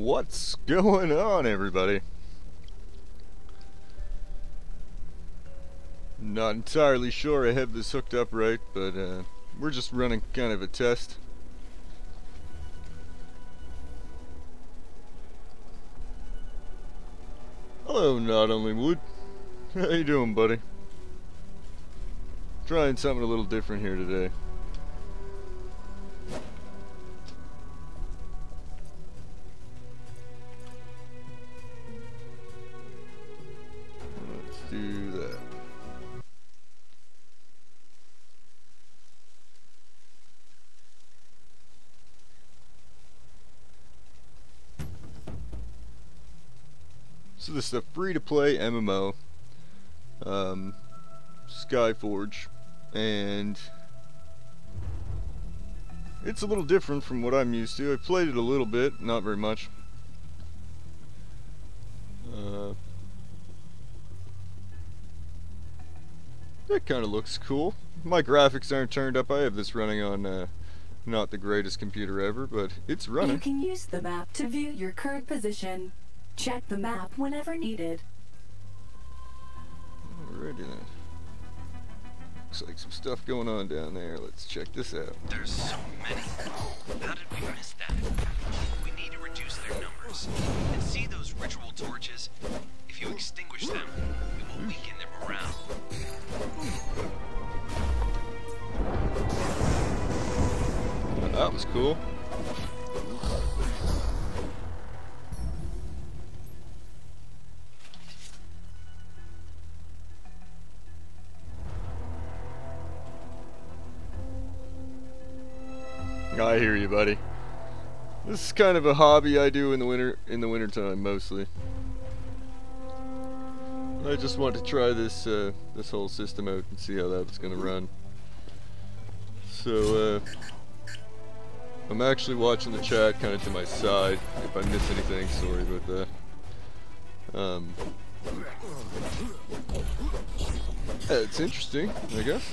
What's going on, everybody? Not entirely sure I have this hooked up right, but we're just running kind of a test. Hello, Not Only Wood. How you doing, buddy? Trying something a little different here today. Let's do that. So this is a free-to-play MMO, SkyForge, and it's a little different from what I'm used to. I played it a little bit, not very much. That kind of looks cool. My graphics aren't turned up. I have this running on not the greatest computer ever, but it's running. You can use the map to view your current position. Check the map whenever needed. Alrighty then. Looks like some stuff going on down there. Let's check this out. There's so many. How did we miss that? We need to reduce their numbers. And see those ritual torches? If you extinguish them, it will weaken their morale. That was cool. I hear you, buddy. This is kind of a hobby I do in the winter time mostly. I just want to try this this whole system out and see how that's gonna run. So I'm actually watching the chat kind of to my side. If I miss anything, sorry about that. Yeah, it's interesting, I guess.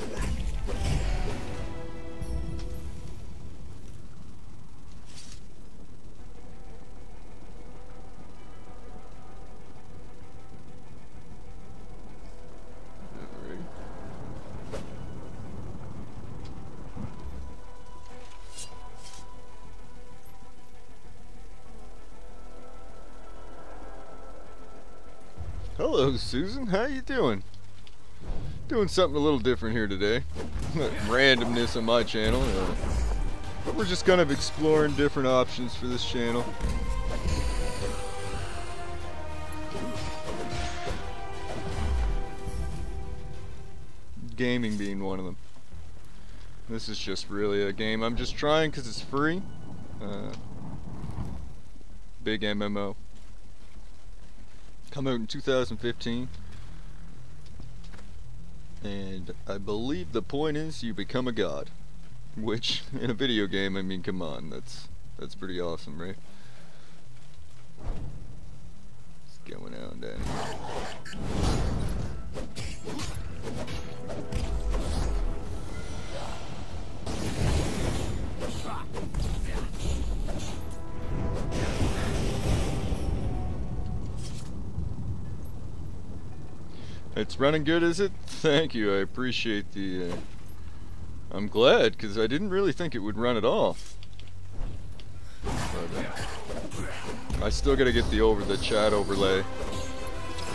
Hello, Susan. How you doing? Doing something a little different here today. Randomness on my channel, but we're just kind of exploring different options for this channel. Gaming being one of them. This is just really a game I'm just trying because it's free. Big MMO. Come out in 2015, and I believe the point is you become a god, which in a video game, I mean, come on, that's pretty awesome, right? What's going on down here? It's running good, is it? Thank you, I appreciate the, I'm glad, because I didn't really think it would run at all. But, I still gotta get the chat overlay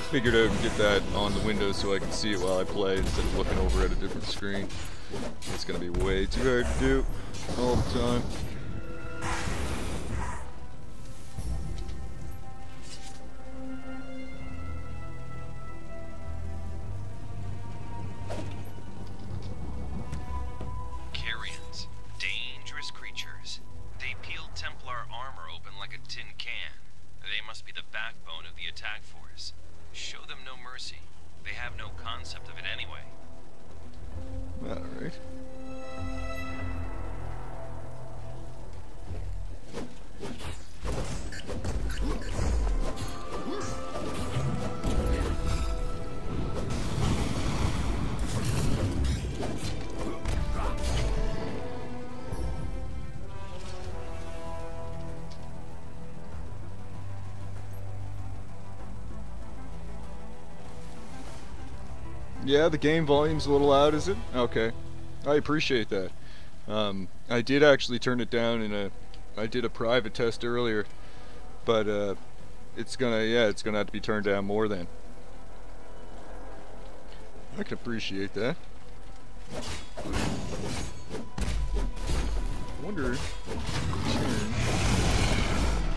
figured out and get that on the window so I can see it while I play instead of looking over at a different screen. It's gonna be way too hard to do all the time. Yeah, the game volume's a little loud, is it? Okay. I appreciate that. I did actually turn it down I did a private test earlier, but it's gonna have to be turned down more then. I can appreciate that. I wonder.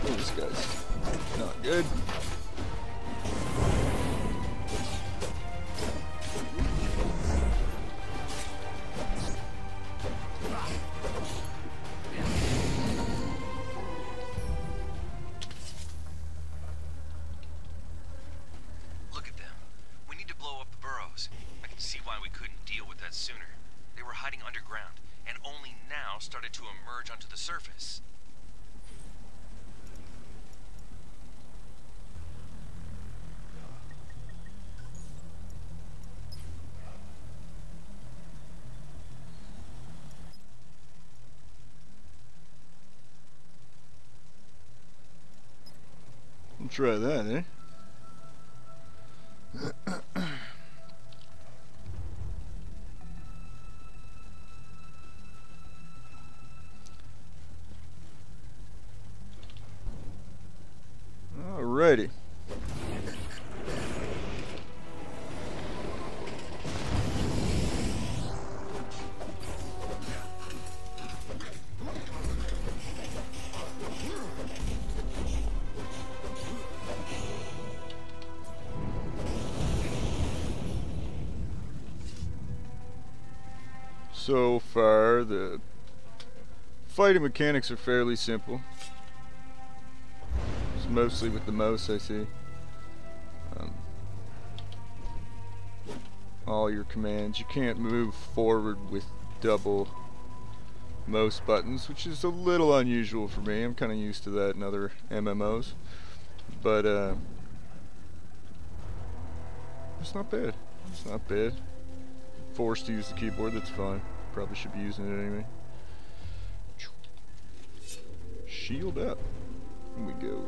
Oh, this guy's not good. Look at them. We need to blow up the burrows. I can see why we couldn't deal with that sooner. They were hiding underground, and only now started to emerge onto the surface. We'll try that, eh? Alrighty. So far, the fighting mechanics are fairly simple. It's mostly with the mouse, I see. All your commands. You can't move forward with double mouse buttons, which is a little unusual for me. I'm kind of used to that in other MMOs. But, it's not bad. It's not bad. Forced to use the keyboard, that's fine. Probably should be using it anyway. Shield up. Here we go.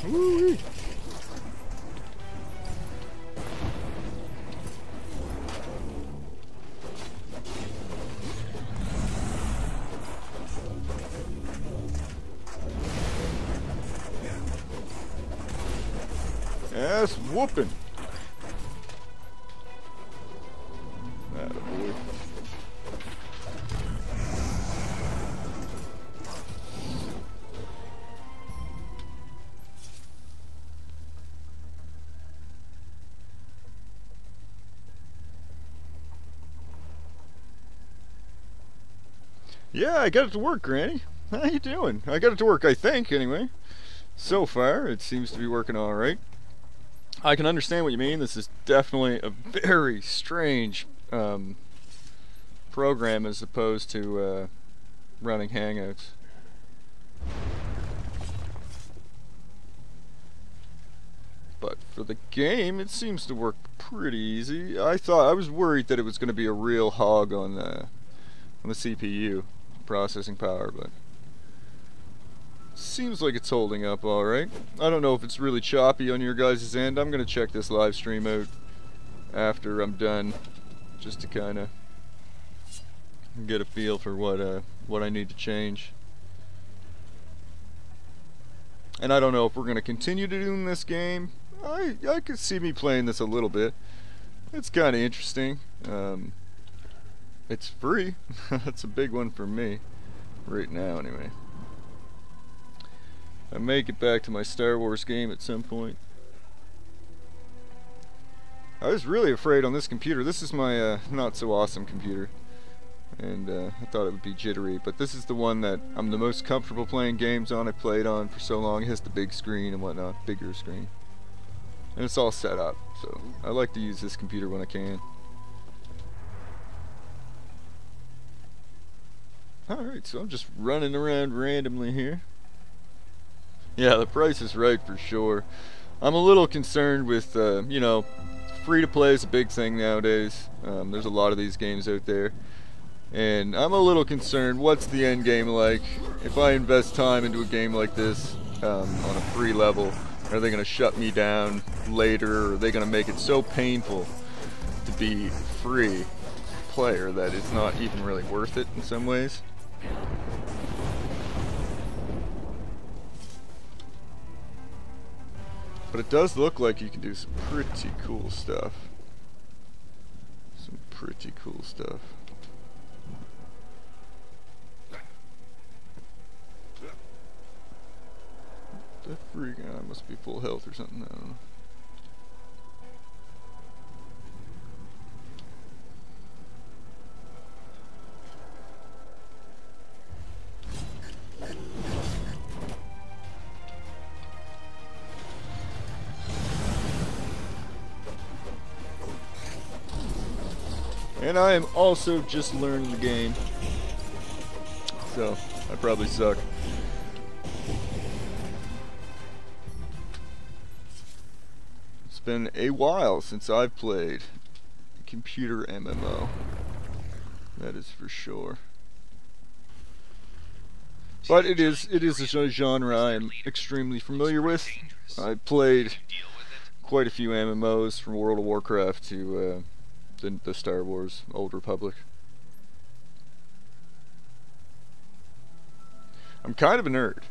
Woo-wee. Ass whooping. Attaboy. Yeah, I got it to work, Granny. How you doing? I got it to work, I think, anyway. So far, it seems to be working alright. I can understand what you mean. This is definitely a very strange program as opposed to running Hangouts. But for the game, it seems to work pretty easy. I was worried that it was going to be a real hog on the CPU processing power, but seems like it's holding up alright. I don't know if it's really choppy on your guys' end. I'm going to check this live stream out after I'm done, just to kind of get a feel for what I need to change. And I don't know if we're going to continue to do this game. I could see me playing this a little bit. It's kind of interesting. It's free. That's a big one for me right now anyway. I may get back to my Star Wars game at some point. I was really afraid on this computer. This is my not so awesome computer, and I thought it would be jittery, but this is the one that I'm the most comfortable playing games on. I played on for so long. It has the big screen and whatnot, bigger screen, and it's all set up, so I like to use this computer when I can. Alright, so I'm just running around randomly here. Yeah, the price is right for sure. I'm a little concerned with, you know, free to play is a big thing nowadays. There's a lot of these games out there. And I'm a little concerned, what's the end game like? If I invest time into a game like this on a free level, are they going to shut me down later? Or are they going to make it so painful to be free player that it's not even really worth it in some ways? But it does look like you can do some pretty cool stuff. Some pretty cool stuff. That freak guy must be full health or something, I don't know. And I am also just learning the game, so I probably suck. It's been a while since I've played a computer MMO. That is for sure. But it is a genre I'm extremely familiar with. I played quite a few MMOs from World of Warcraft to the Star Wars Old Republic. I'm kind of a nerd.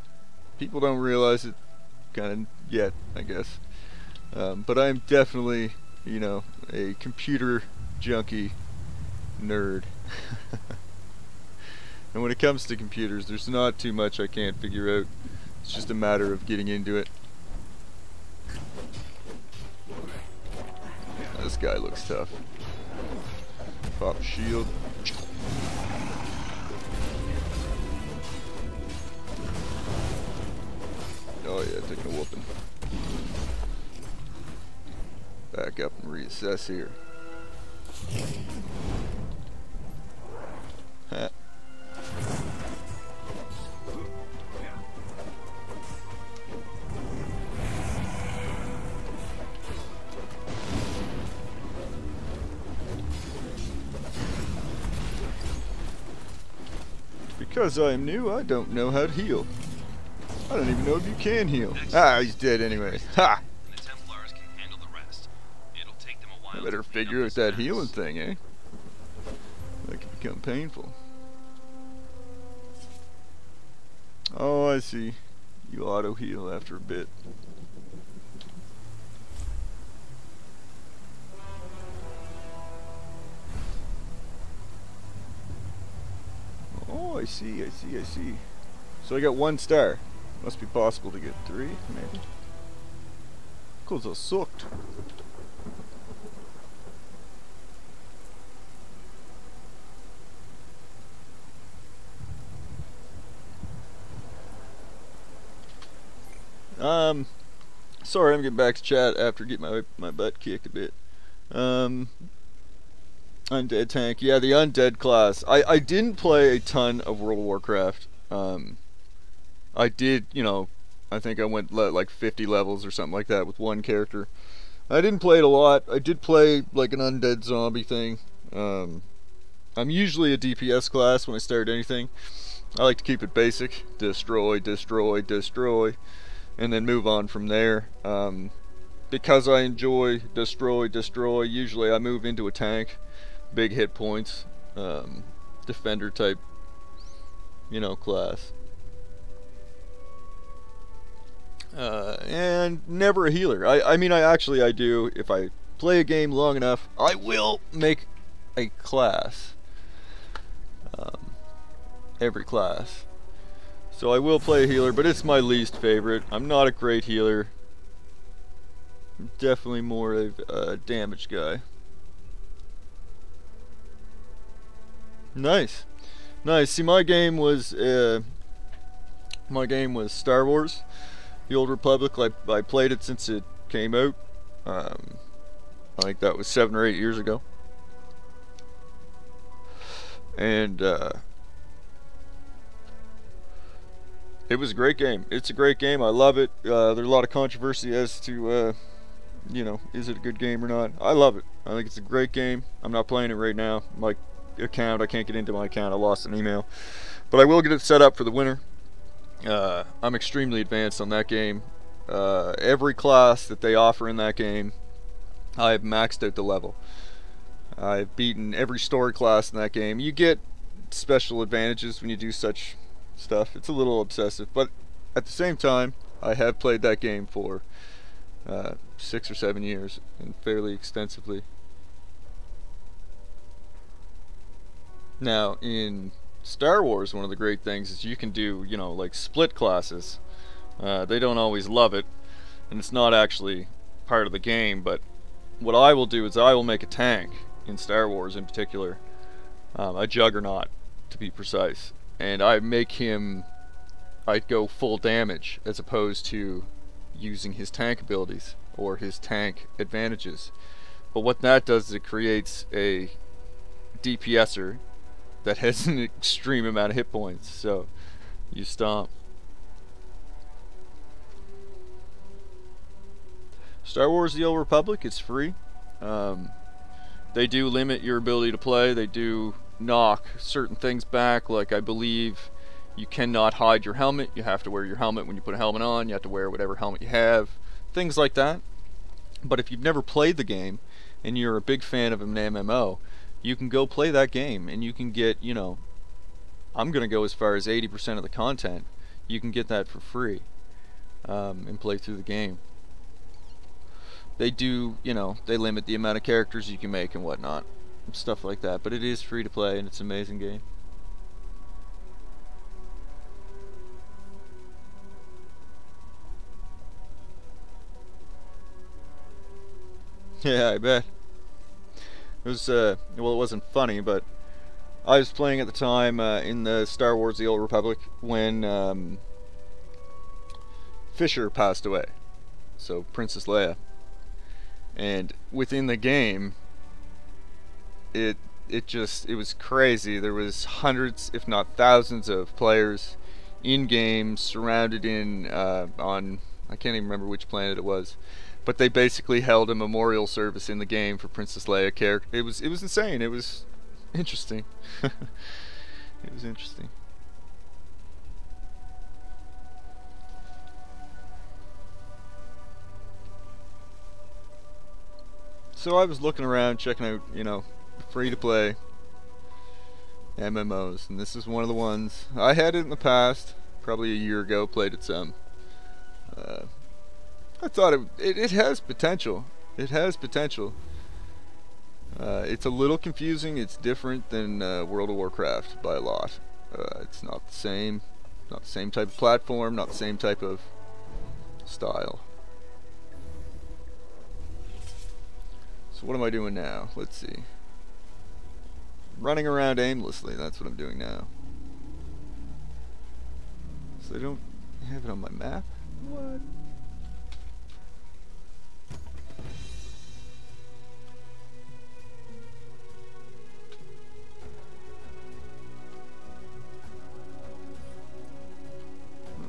People don't realize it kind of yet, I guess. But I'm definitely, you know, a computer junkie nerd. And when it comes to computers, there's not too much I can't figure out. It's just a matter of getting into it. This guy looks tough. Pop shield. Oh yeah, taking a whooping. Back up and reassess here. Ha. Because I am new, I don't know how to heal. I don't even know if you can heal. Ah, he's dead anyway. Ha! The Templars can handle the rest. It'll take them a while. I better figure out that healing thing, eh? That can become painful. Oh, I see. You auto heal after a bit. Oh, I see. So I got 1 star. Must be possible to get 3, maybe. Cause I sucked. Sorry, I'm getting back to chat after getting my butt kicked a bit. Undead tank. Yeah, the undead class. I didn't play a ton of World of Warcraft. I did, you know, I think I went like 50 levels or something like that with one character. I didn't play it a lot. I did play like an undead zombie thing. I'm usually a DPS class when I start anything. I like to keep it basic. Destroy, destroy, destroy. And then move on from there. Because I enjoy destroy, destroy, usually I move into a tank. Big hit points. Defender type, you know, class. And never a healer. I mean, I do. If I play a game long enough, I will make a class. Every class. So I will play a healer, but it's my least favorite. I'm not a great healer. I'm definitely more of a damage guy. Nice. Nice. See, my game was Star Wars, the Old Republic. I played it since it came out. I think that was 7 or 8 years ago. And It was a great game. It's a great game. I love it. There's a lot of controversy as to, you know, is it a good game or not. I love it. I think it's a great game. I'm not playing it right now. My account, I can't get into my account. I lost an email. But I will get it set up for the winter. I'm extremely advanced on that game. Every class that they offer in that game, I've maxed out the level. I've beaten every story class in that game. You get special advantages when you do such stuff. It's a little obsessive, but at the same time, I have played that game for 6 or 7 years and fairly extensively. Now, in Star Wars, one of the great things is you can do, you know, like split classes. They don't always love it, and it's not actually part of the game, but what I will do is I will make a tank in Star Wars in particular, a Juggernaut to be precise, and I make him, I'd go full damage as opposed to using his tank abilities or his tank advantages. But what that does is it creates a DPSer that has an extreme amount of hit points, so you stomp. Star Wars The Old Republic, it's free. They do limit your ability to play. They do knock certain things back, like I believe you cannot hide your helmet. You have to wear your helmet when you put a helmet on. You have to wear whatever helmet you have. Things like that. But if you've never played the game and you're a big fan of an MMO, you can go play that game and you can get, you know, I'm going to go as far as 80% of the content. You can get that for free and play through the game. They do, you know, they limit the amount of characters you can make and whatnot, stuff like that, but it is free to play and it's an amazing game. Yeah, I bet. It was, well, it wasn't funny, but I was playing at the time in the Star Wars The Old Republic when Fisher passed away, so Princess Leia. And within the game, it was crazy. There was hundreds, if not thousands, of players in game, surrounded in on, I can't even remember which planet it was, but they basically held a memorial service in the game for Princess Leia character. It was insane. It was interesting. It was interesting. So I was looking around, checking out, you know, free-to-play MMOs, and this is one of the ones. I had it in the past, probably a year ago, played it some. I thought it has potential. It has potential. It's a little confusing. It's different than World of Warcraft by a lot. It's not the same type of platform, not the same type of style. So what am I doing now? Let's see. Running around aimlessly, that's what I'm doing now. So I don't have it on my map? What?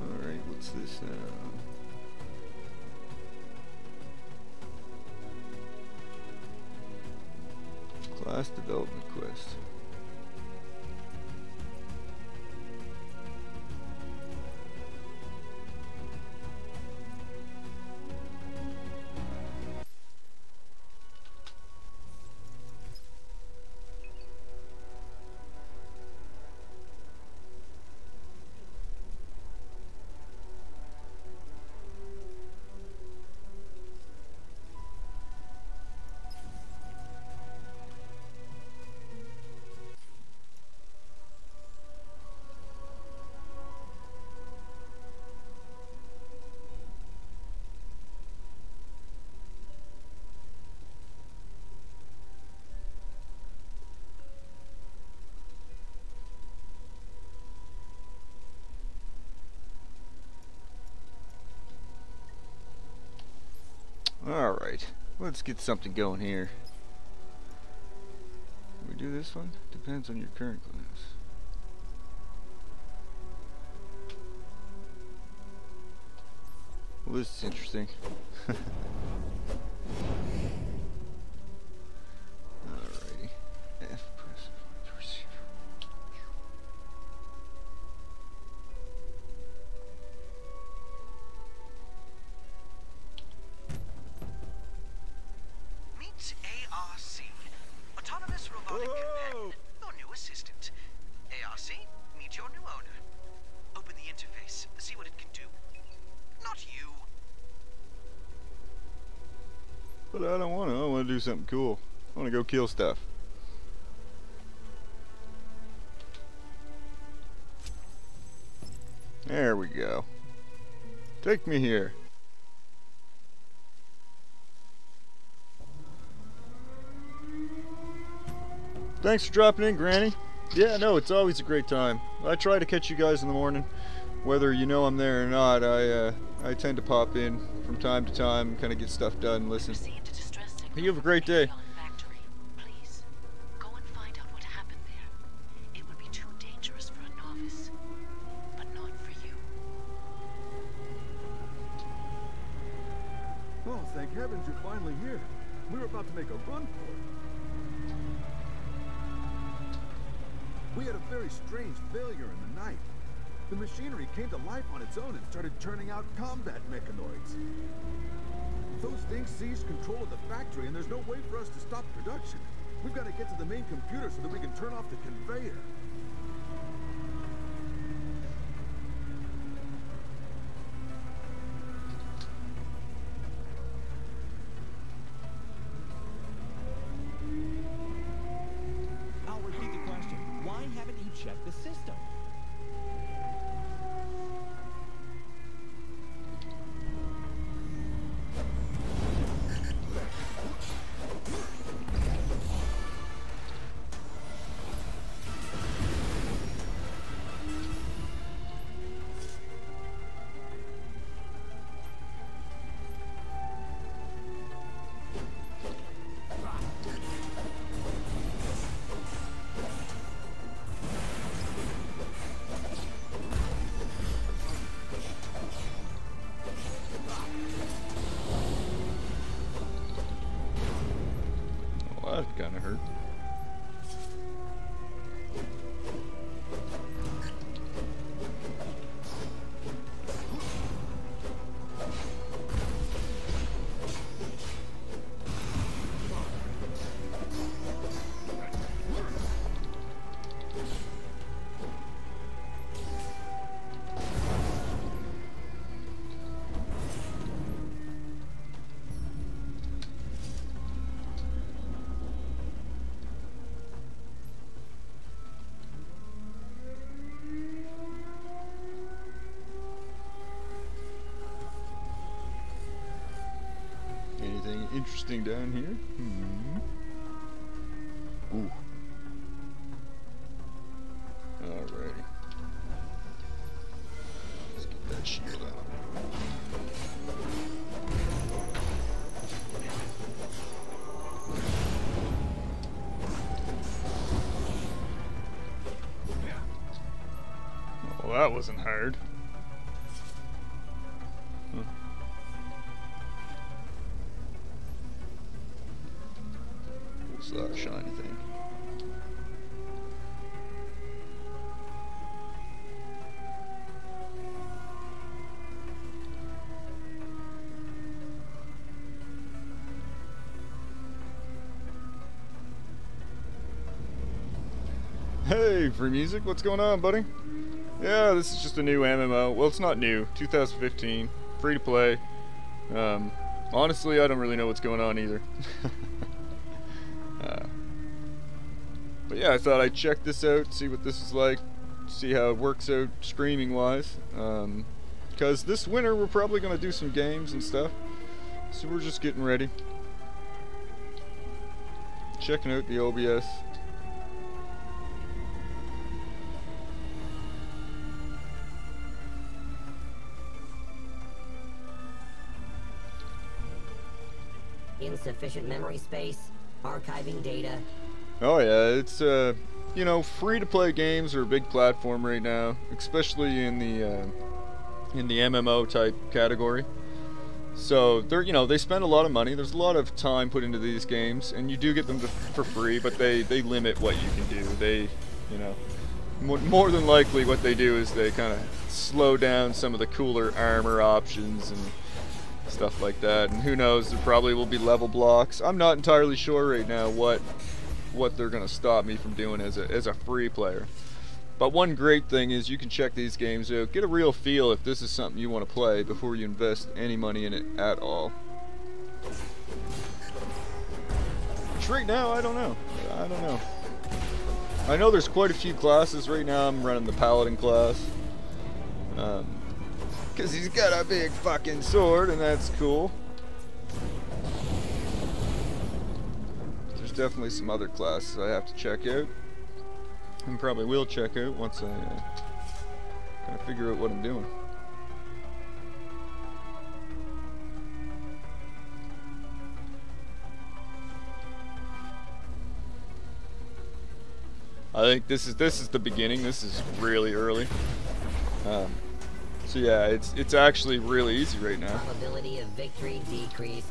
Alright, what's this now? Class development quest. Alright, let's get something going here. Can we do this one? Depends on your current class. Well, this is interesting. Alrighty. F press the receiver. Meet ARC, Autonomous Robotic Companion, your new assistant. ARC, meet your new owner. Open the interface, see what it can do. Not you. But I don't want to. I want to do something cool. I want to go kill stuff. There we go. Take me here. Thanks for dropping in, Granny. Yeah, no, it's always a great time. I try to catch you guys in the morning. Whether you know I'm there or not, I tend to pop in from time to time, kind of get stuff done, listen. You have a great day. Please, go and find out what happened there. It would be too dangerous for a novice, but not for you. Oh, thank heavens you're finally here. We were about to make a run for it. We had a very strange failure in the night. The machinery came to life on its own and started turning out combat mechanoids. Those things seized control of the factory and there's no way for us to stop production. We've got to get to the main computer so that we can turn off the conveyor. I'll repeat the question. Why haven't you checked the system? Well, that kind of hurt. Anything interesting down here? Ooh. Alrighty. Let's get that shield out. Well, that wasn't hard. What's that shiny thing? Hey, free music, what's going on, buddy? Yeah, this is just a new MMO. Well, it's not new. 2015, free to play. Honestly, I don't really know what's going on either. But yeah, I thought I'd check this out, see what this is like, see how it works out streaming-wise. Because this winter we're probably going to do some games and stuff. So we're just getting ready. Checking out the OBS. Insufficient memory space, archiving data. Oh yeah, it's you know, free-to-play games are a big platform right now, especially in the MMO type category. So they're, you know, they spend a lot of money. There's a lot of time put into these games, and you do get them for free. But they limit what you can do. They, you know, more than likely what they do is they kind of slow down some of the cooler armor options and stuff like that. And who knows? There probably will be level blocks. I'm not entirely sure right now what they're gonna stop me from doing as a free player. But one great thing is you can check these games out, get a real feel if this is something you want to play before you invest any money in it at all. Which right now, I don't know. I know there's quite a few classes right now. I'm running the Paladin class. Because he's got a big fucking sword, and that's cool. There's definitely some other classes I have to check out. And probably will check out once I kind of figure out what I'm doing. I think this is the beginning. This is really early. So yeah, it's actually really easy right now. Probability of victory decreased.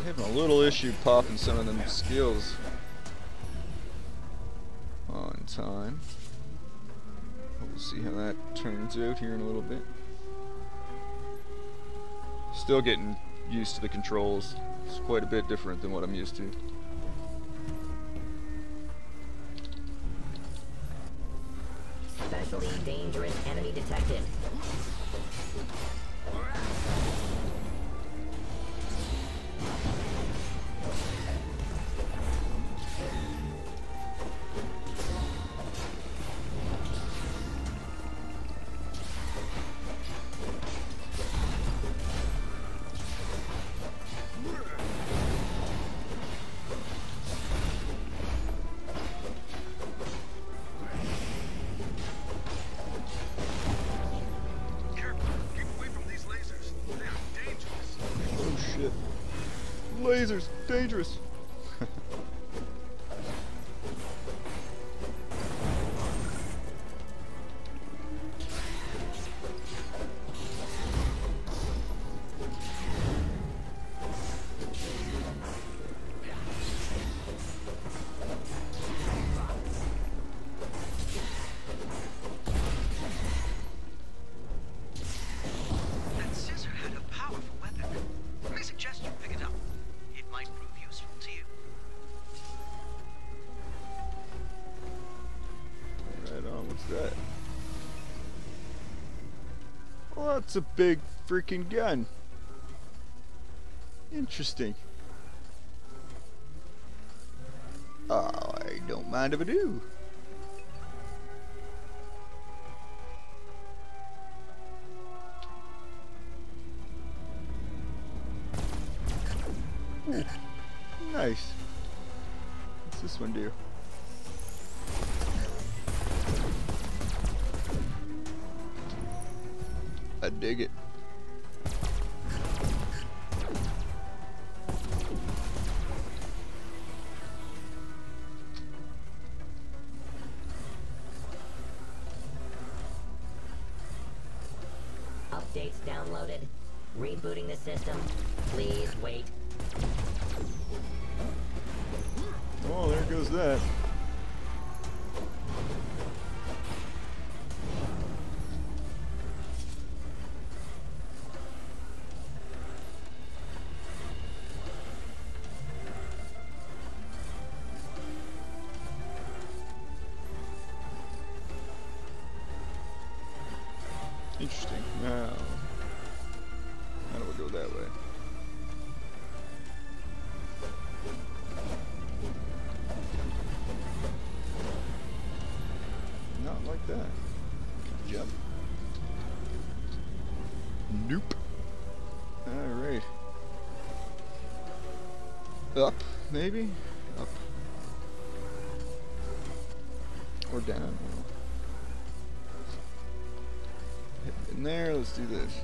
Having a little issue popping some of them skills on time. We'll see how that turns out here in a little bit. Still getting used to the controls. It's quite a bit different than what I'm used to. Especially dangerous enemy detected. Lasers, dangerous. That scissor had a powerful weapon. I suggest you pick it up. It might prove useful to you. Right on, what's that? Well, that's a big freaking gun. Interesting. Oh, I don't mind if I do. Ooh, nice. What's this one do? I dig it. Updates downloaded. Rebooting the system. Please wait. Oh, there goes that. Interesting. Now, how do we go that way? Not like that. Good job. Nope. Alright. Up, maybe? Up. Or down. Hit in there, let's do this.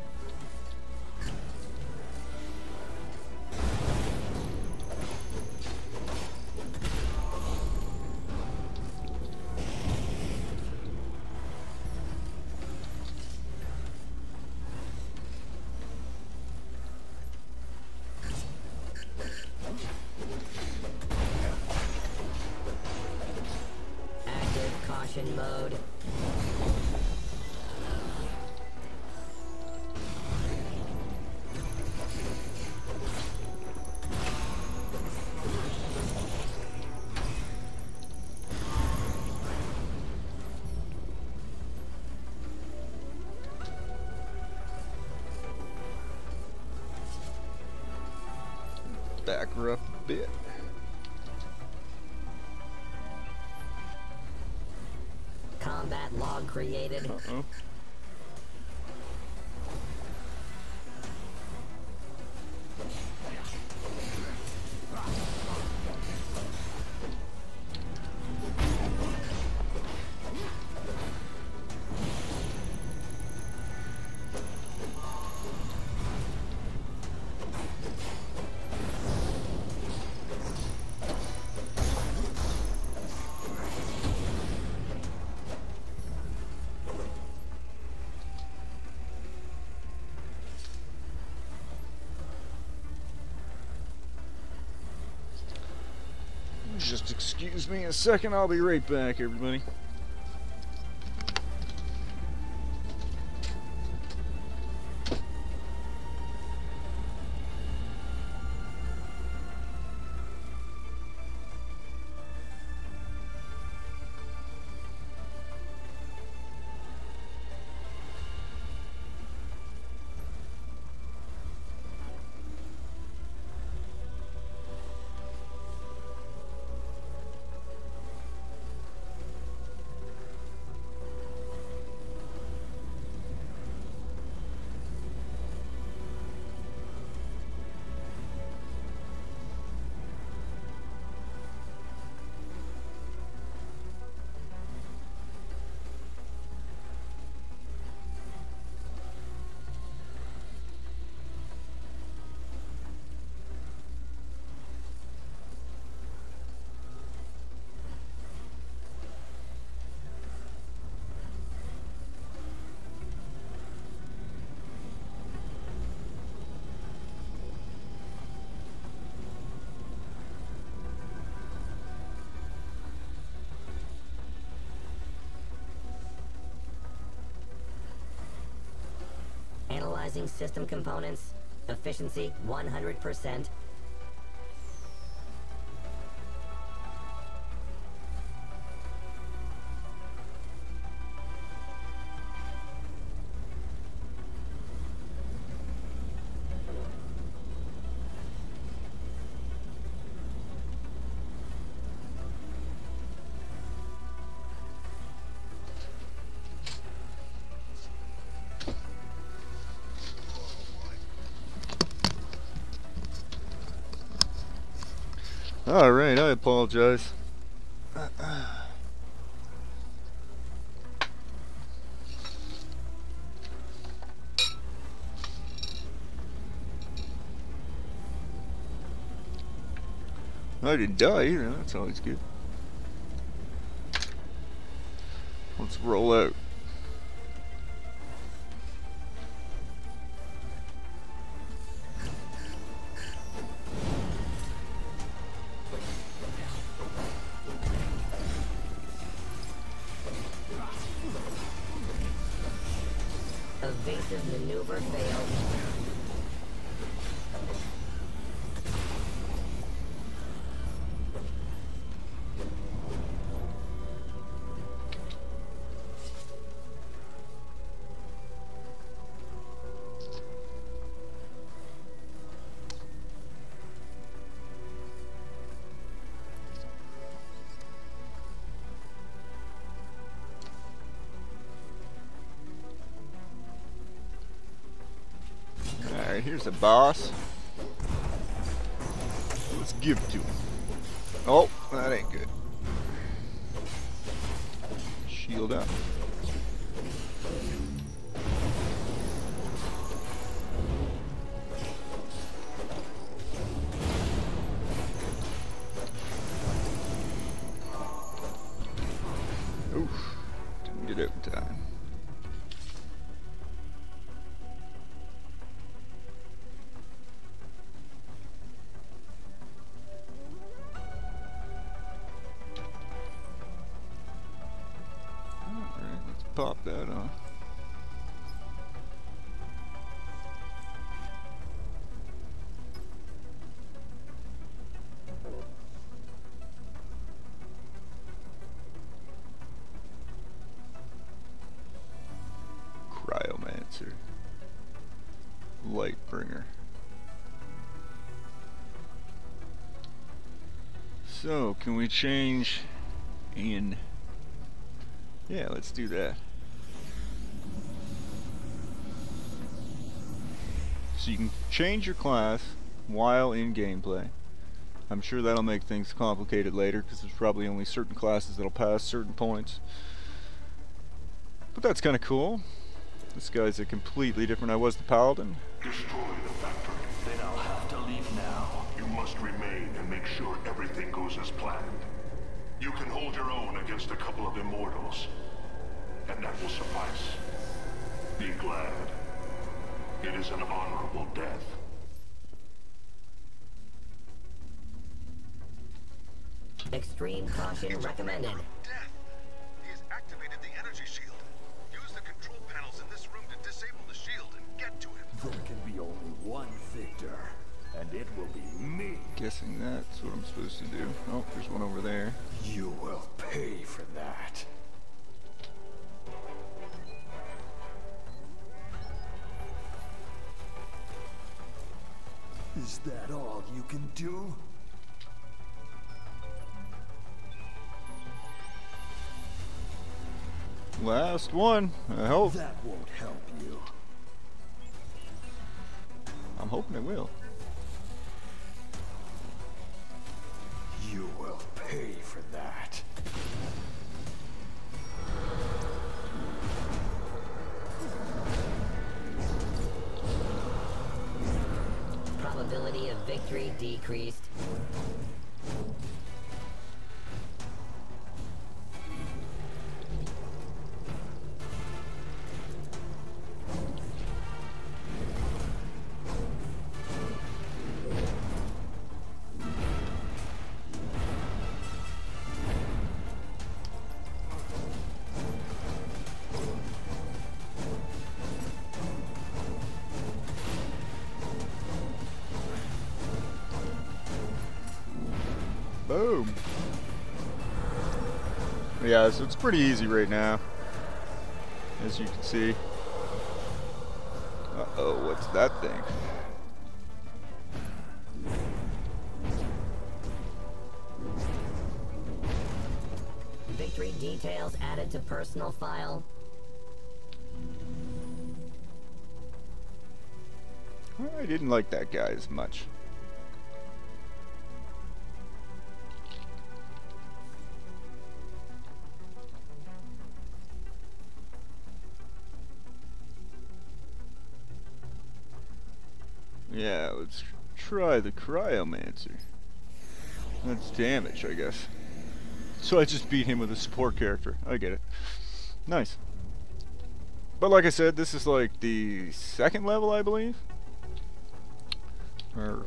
mode. Back her up a bit. Combat log created. Uh-oh. Just excuse me a second, I'll be right back, everybody. Analyzing system components. Efficiency 100%. Alright, I apologize. I didn't die either, that's always good. Let's roll out. Evasive maneuver failed. Alright, here's a boss. Let's give it to him. Oh, that ain't good. Shield up. Oof, didn't get out in time. pop that, huh? Cryomancer. Lightbringer. So, can we change in? Yeah, let's do that. So you can change your class while in gameplay. I'm sure that'll make things complicated later, because there's probably only certain classes that'll pass certain points. But that's kind of cool. This guy's a completely different. I was the paladin. Destroy the factory. Then I'll have to leave now. You must remain and make sure everything goes as planned. You can hold your own against a couple of immortals, and that will suffice. Be glad. It is an honorable death. Extreme caution recommended. Death. He has activated the energy shield. Use the control panels in this room to disable the shield and get to him. There can be only one victor, and it will be me. Guessing that's what I'm supposed to do. Oh, there's one over there. You will pay for that. Is that all you can do? Last one, I hope. That won't help you. I'm hoping it will. You will pay for that. Probability of victory decreased. Boom. Yeah, so it's pretty easy right now, as you can see. Uh-oh, what's that thing? Victory details added to personal file. I didn't like that guy as much. Yeah, let's try the Cryomancer. That's damage, I guess. So I just beat him with a support character. I get it. Nice. But like I said, this is like the second level, I believe. Or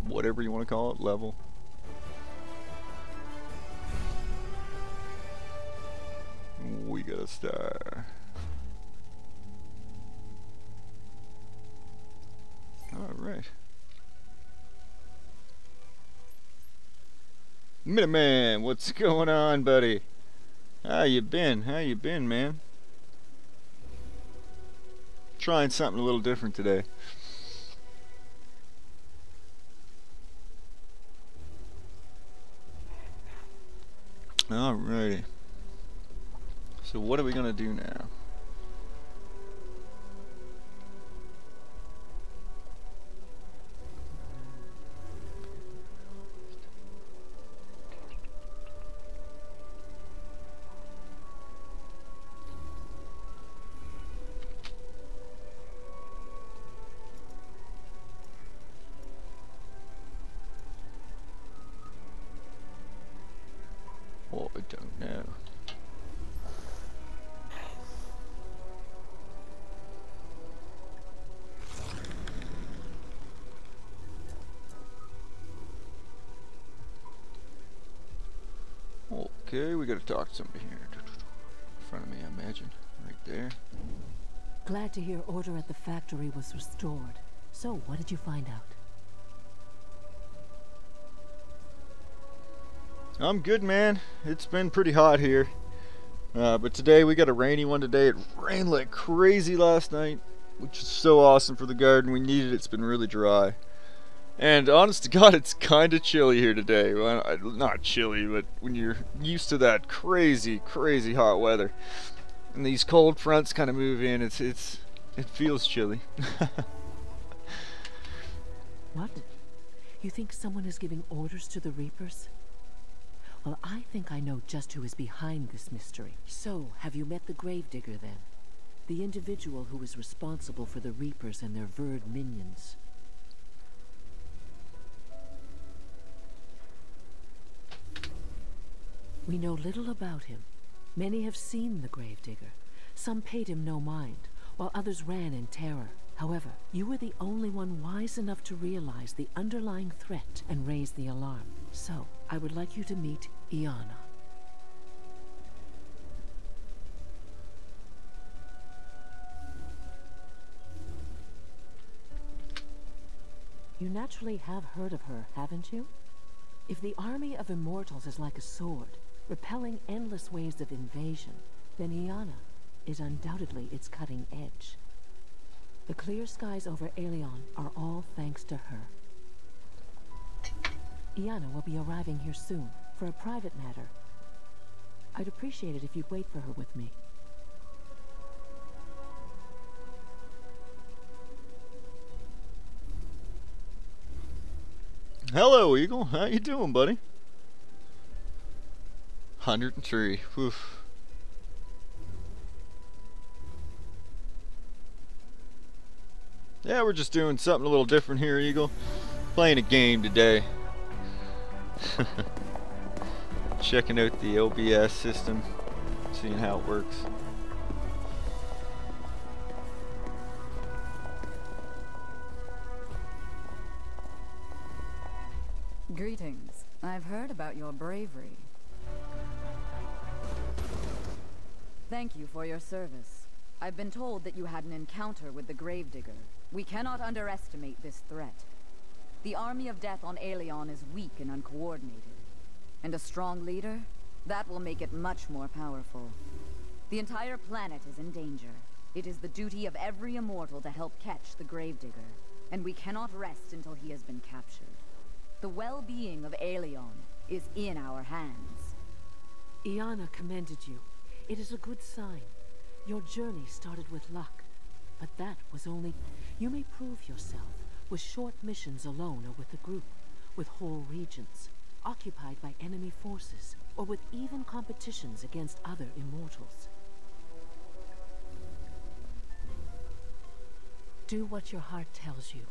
whatever you want to call it, level. We got a star. Alright. Minuteman, what's going on, buddy? How you been? How you been, man? Trying something a little different today. Alrighty. So what are we gonna do now? Oh, I don't know. Okay, we gotta talk to somebody here. In front of me, I imagine. there. Glad to hear order at the factory was restored. So, what did you find out? I'm good, man. It's been pretty hot here. But today we got a rainy one today. It rained like crazy last night, which is so awesome for the garden. We needed it. It's been really dry. And honest to God, it's kind of chilly here today. Well, not chilly, but when you're used to that crazy, crazy hot weather, and these cold fronts kind of move in, it feels chilly. What? You think someone is giving orders to the Reapers? Well, I think I know just who is behind this mystery. So, have you met the Gravedigger then? The individual who is responsible for the Reapers and their Verd minions. We know little about him. Many have seen the Gravedigger. Some paid him no mind, while others ran in terror. However, you were the only one wise enough to realize the underlying threat and raise the alarm. So, I would like you to meet Iana. You naturally have heard of her, haven't you? If the army of immortals is like a sword, repelling endless waves of invasion, then Iana is undoubtedly its cutting edge. The clear skies over Aelion are all thanks to her. Iana will be arriving here soon, for a private matter. I'd appreciate it if you'd wait for her with me. Hello, Eagle. How you doing, buddy? 103. Oof. Yeah, we're just doing something a little different here, Eagle. Playing a game today. Checking out the OBS system, seeing how it works. Greetings. I've heard about your bravery. Thank you for your service. I've been told that you had an encounter with the Gravedigger. We cannot underestimate this threat. The army of death on Aelion is weak and uncoordinated. And a strong leader? That will make it much more powerful. The entire planet is in danger. It is the duty of every immortal to help catch the Gravedigger. And we cannot rest until he has been captured. The well-being of Aelion is in our hands. Iana commended you. It is a good sign. Your journey started with luck. But that was only... You may prove yourself with short missions alone or with a group, with whole regions, occupied by enemy forces, or with even competitions against other immortals. Do what your heart tells you.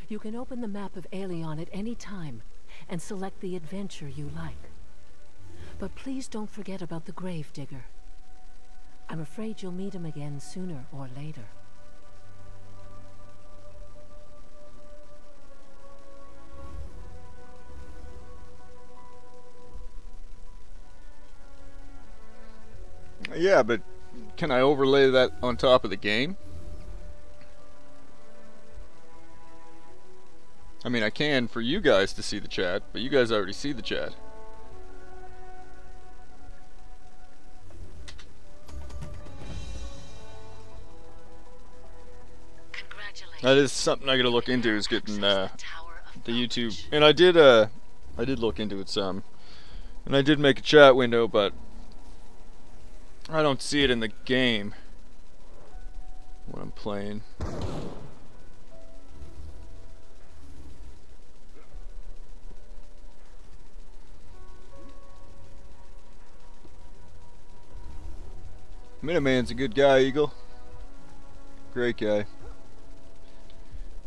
You can open the map of Aelion at any time and select the adventure you like. But please don't forget about the Gravedigger. I'm afraid you'll meet him again sooner or later. Yeah, but can I overlay that on top of the game? I mean, I can for you guys to see the chat, but you guys already see the chat. That is something I gotta look into, is getting the YouTube. And I did look into it some. And I did make a chat window, but I don't see it in the game when I'm playing. Minuteman's a good guy, Eagle. Great guy.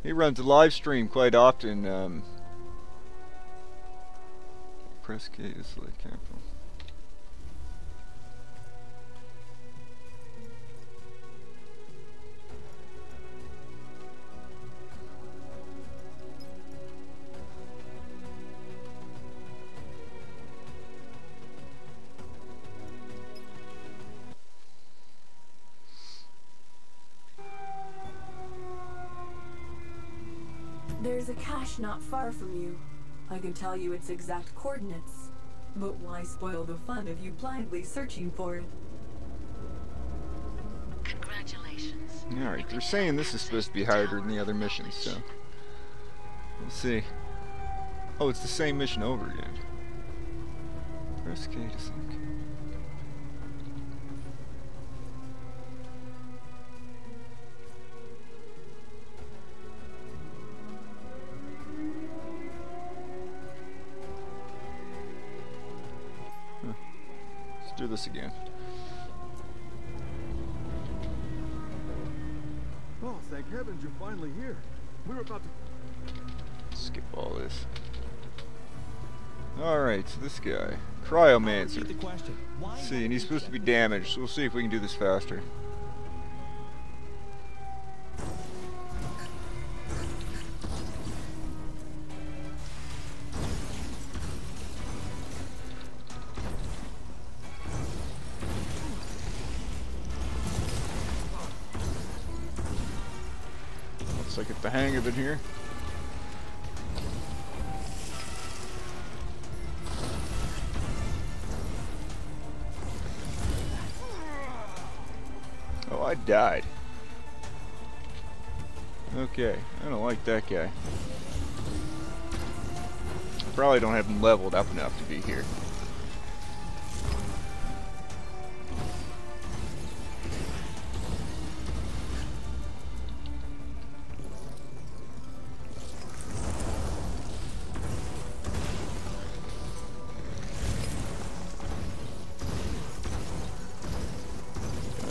He runs a live stream quite often. Press K to select capital. There's a cache not far from you. I can tell you its exact coordinates. But why spoil the fun of you blindly searching for it? Congratulations. Alright, they're saying this is supposed to be harder than the other missions, so we'll see. Oh, it's the same mission over again. Press K to sync. Let's do this again. Oh, thank heavens you're finally here. We were about to... Skip all this. Alright, so this guy. Cryomancer. The question. Why Let's see, and haven't he's you supposed to be checked this damaged, so we'll see if we can do this faster. Once I get the hang of it here. Oh, I died. Okay, I don't like that guy. I probably don't have him leveled up enough to be here.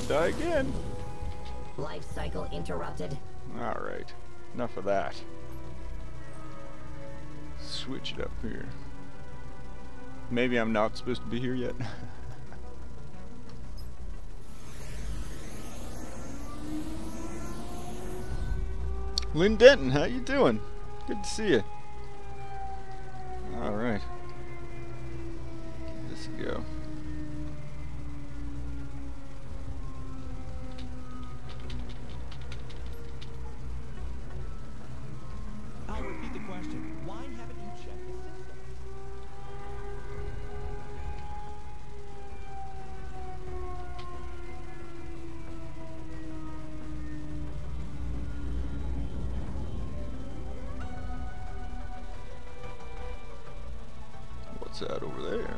Die again. Life cycle interrupted. Alright, enough of that. Switch it up here. Maybe I'm not supposed to be here yet. Lynn Denton, how you doing? Good to see you. Alright. Give this a go. I'll repeat the question. Why haven't you checked the system? What's that over there?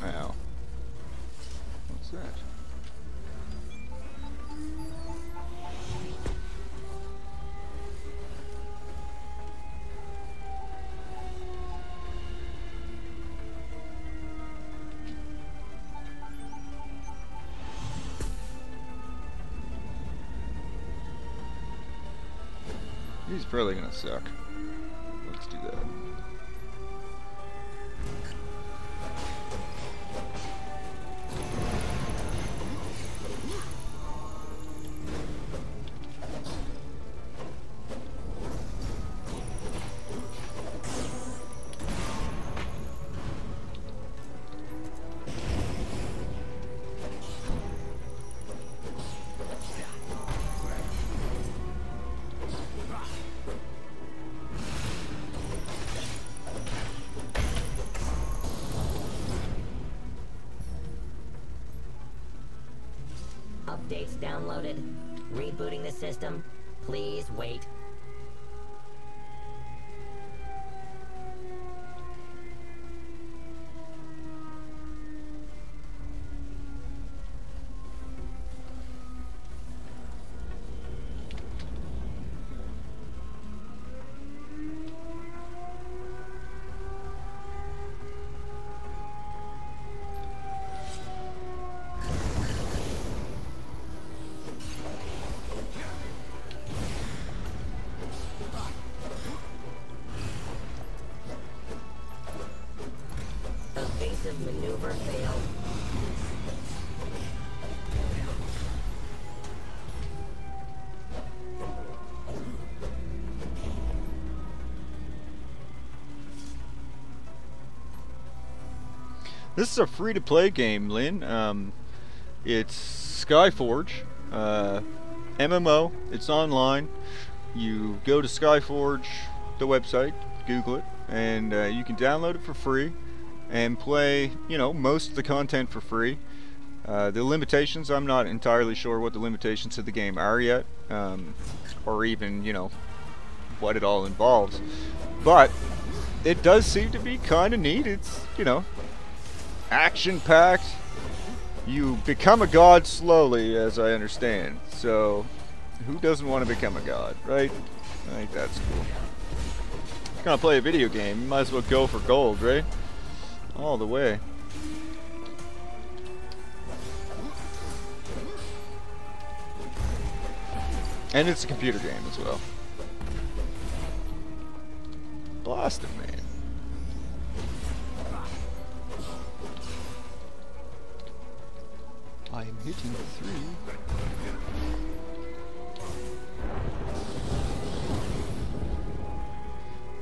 Ow. What's that? He's probably gonna suck. Let's do that. Updates downloaded. Rebooting the system. Please wait. Defensive maneuver failed. This is a free-to-play game, Lynn. It's SkyForge, MMO. It's online. You go to SkyForge, the website, Google it, and you can download it for free and play, you know, most of the content for free. The limitations, I'm not entirely sure what the limitations of the game are yet, or even, you know, what it all involves. But it does seem to be kind of neat. It's, you know, action-packed. You become a god slowly, as I understand. So, who doesn't want to become a god, right? I think that's cool. If you're gonna play a video game, you might as well go for gold, right? All the way. And it's a computer game as well. Blast him, man. I am hitting the 3.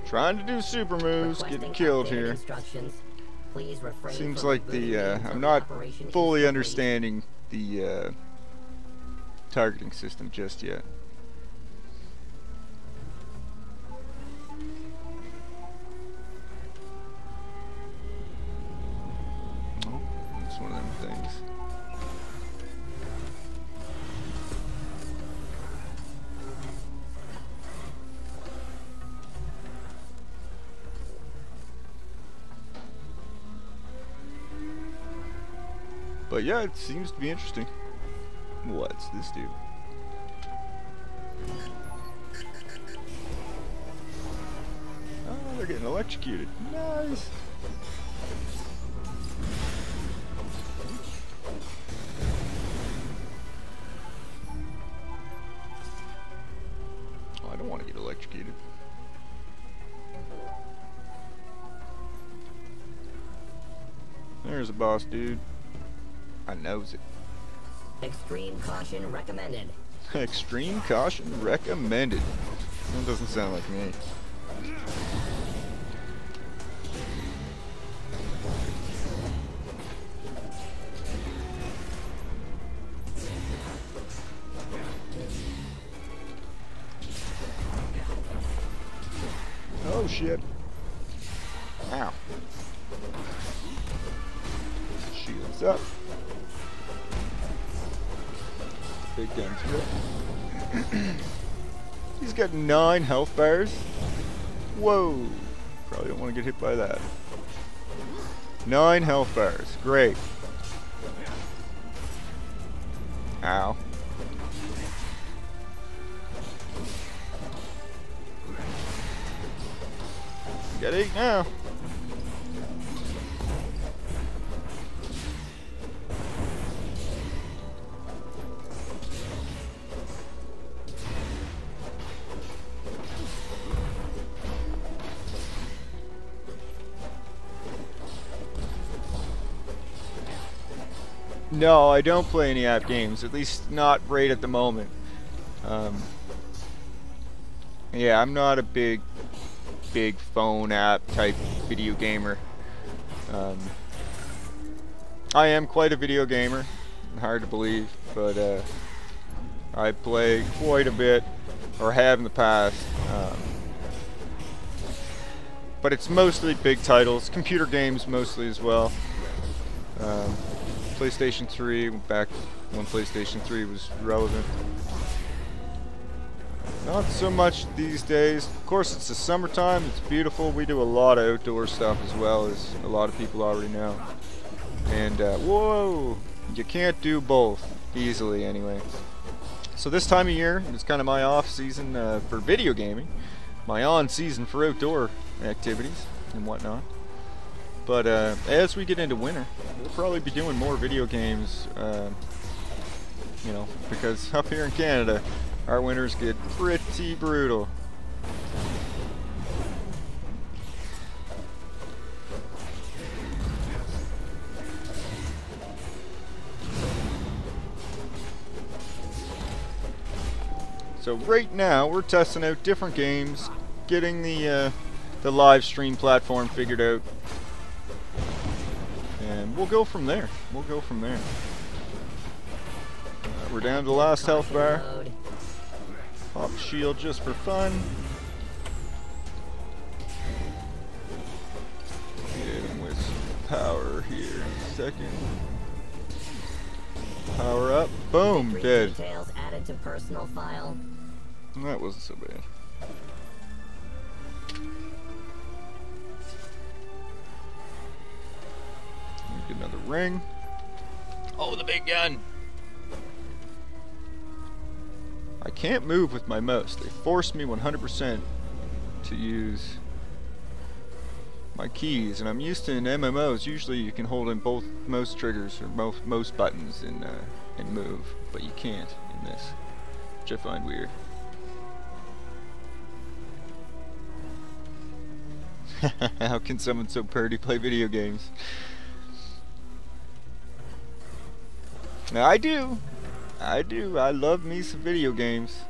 Trying to do super moves, getting killed here. Seems like the I'm not fully understanding the targeting system just yet. Oh, it's one of them things. But yeah, it seems to be interesting. What's this do? Oh, they're getting electrocuted. Nice. Oh, I don't want to get electrocuted. There's a boss dude. I knows it. Extreme caution recommended. Extreme caution recommended. That doesn't sound like me. Oh shit. Ow. Shields up. Big guns here. He's got 9 health bars. Whoa. Probably don't want to get hit by that. 9 health bars. Great. Ow. Get 8 now. No, I don't play any app games, at least not right at the moment. Yeah, I'm not a big phone app type video gamer. I am quite a video gamer, hard to believe, but I play quite a bit, or have in the past. But it's mostly big titles, computer games mostly as well. PlayStation 3, back when PlayStation 3 was relevant. Not so much these days. Of course, it's the summertime, it's beautiful. We do a lot of outdoor stuff as well, as a lot of people already know. And, whoa! You can't do both easily anyway. So this time of year, it's kind of my off season for video gaming. My on season for outdoor activities and whatnot. But as we get into winter, we'll probably be doing more video games, you know, because up here in Canada, our winters get pretty brutal. So right now we're testing out different games, getting the live stream platform figured out, and we'll go from there. We'll go from there. We're down to the last health bar. Pop shield just for fun. Hit him with some power here in a second. Power up. Boom. Dead. Details added to personal file. That wasn't so bad. Get another ring. Oh, the big gun. I can't move with my mouse. They forced me 100% to use my keys, and I'm used to in MMOs. Usually you can hold in both mouse triggers or most buttons and move, but you can't in this, which I find weird. How can someone so purdy play video games? Now, I do. I love me some video games.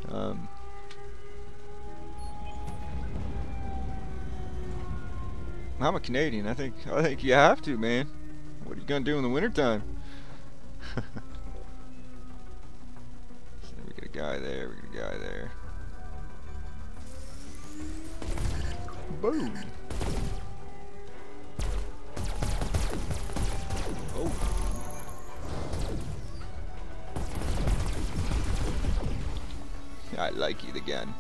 I'm a Canadian. I think you have to, man. What are you gonna do in the wintertime? So we got a guy there. We got a guy there. Boom. Oh. I like it again.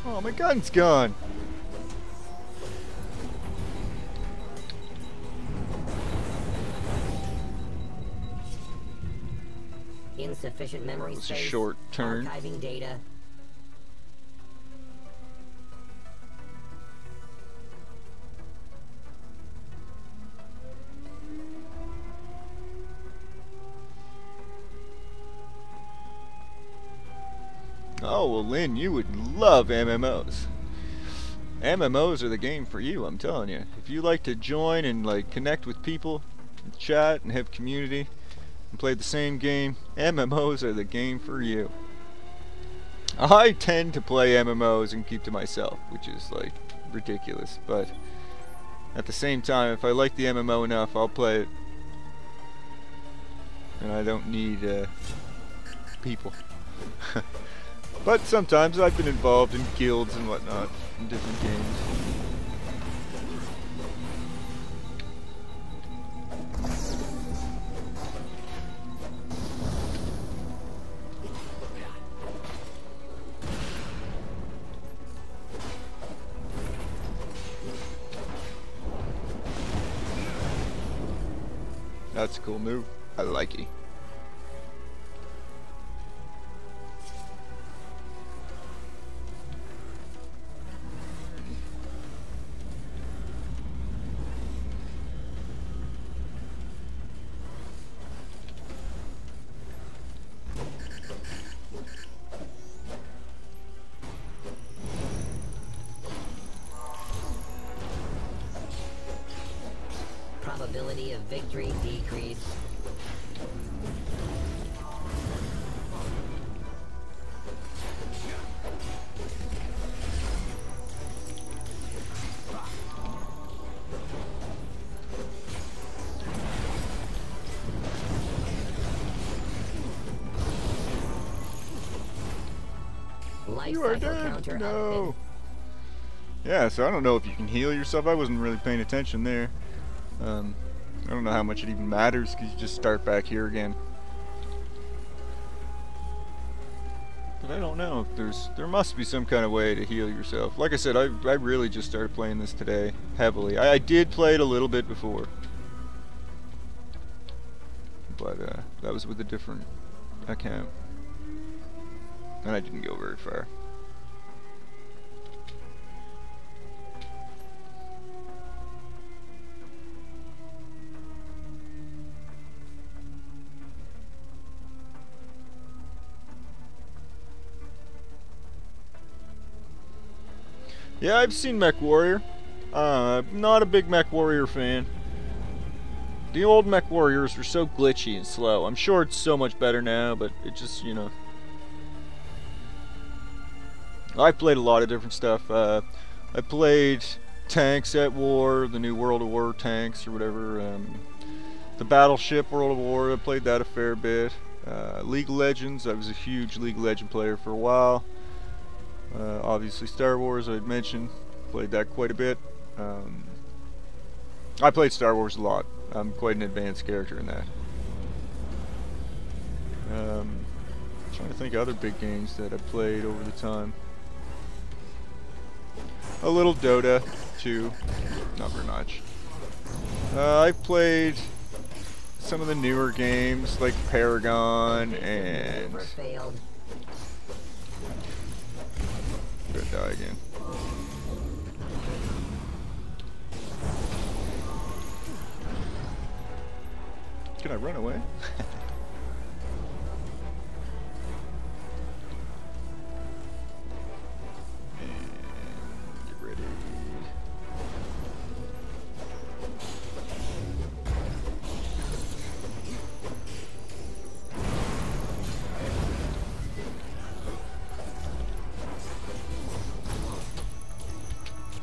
Oh, my gun's gone. Insufficient memory That was a space. short turn. Archiving data. Oh, well, Lynn, you would love MMOs. MMOs are the game for you, I'm telling you. If you like to join and like connect with people, and chat and have community, and play the same game, MMOs are the game for you. I tend to play MMOs and keep to myself, which is like ridiculous, but at the same time, if I like the MMO enough, I'll play it. And I don't need people. But sometimes I've been involved in guilds and whatnot in different games. That's a cool move. I like it. Probability of victory decreased. Life You are cycle dead. counter No. updated. Yeah, so I don't know if you can heal yourself. I wasn't really paying attention there. I don't know how much it even matters because you just start back here again. But I don't know if there must be some kind of way to heal yourself. Like I said, I really just started playing this today heavily. I did play it a little bit before, but that was with a different account, and I didn't go very far. Yeah, I've seen Mech Warrior. I'm not a big Mech Warrior fan. The old Mech Warriors were so glitchy and slow. I'm sure it's so much better now, but it just, you know. I played a lot of different stuff. I played Tanks at War, the new World of War tanks or whatever. The Battleship World of War, I played that a fair bit. League of Legends, I was a huge League of Legends player for a while. Obviously Star Wars, I'd mentioned, played that quite a bit. I played Star Wars a lot. I'm quite an advanced character in that. Trying to think of other big games that I played over the time. A little Dota, too. Not very much. I've played some of the newer games, like Paragon and... I'm gonna die again. Can I run away? Get ready.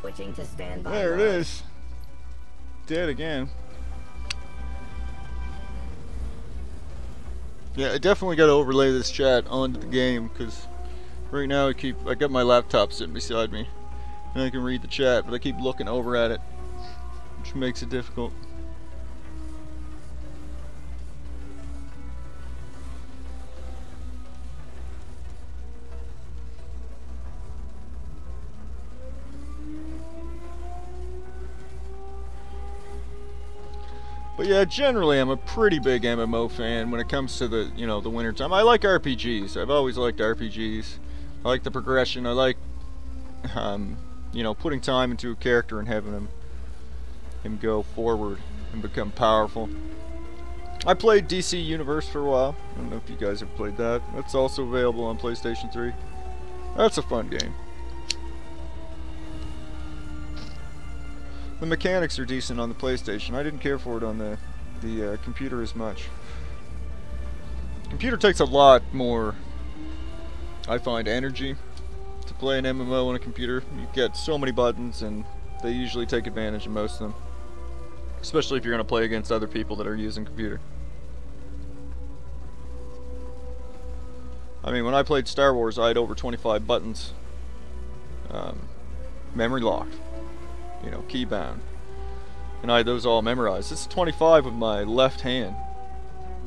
Switching to standby. There it is. Dead again. Yeah, I definitely got to overlay this chat onto the game, because right now I got my laptop sitting beside me and I can read the chat, but I keep looking over at it, which makes it difficult. But yeah, generally I'm a pretty big MMO fan when it comes to the, you know, the winter time. I like RPGs. I've always liked RPGs. I like the progression. I like, you know, putting time into a character and having him go forward and become powerful. I played DC Universe for a while. I don't know if you guys have played that. That's also available on PlayStation 3. That's a fun game. The mechanics are decent on the PlayStation. I didn't care for it on the computer as much. Computer takes a lot more, I find, energy to play an MMO on a computer. You get so many buttons, and they usually take advantage of most of them. Especially if you're going to play against other people that are using computer. I mean, when I played Star Wars, I had over 25 buttons. Memory locked. You know, keybound. And I had those all memorized. This is 25 with my left hand.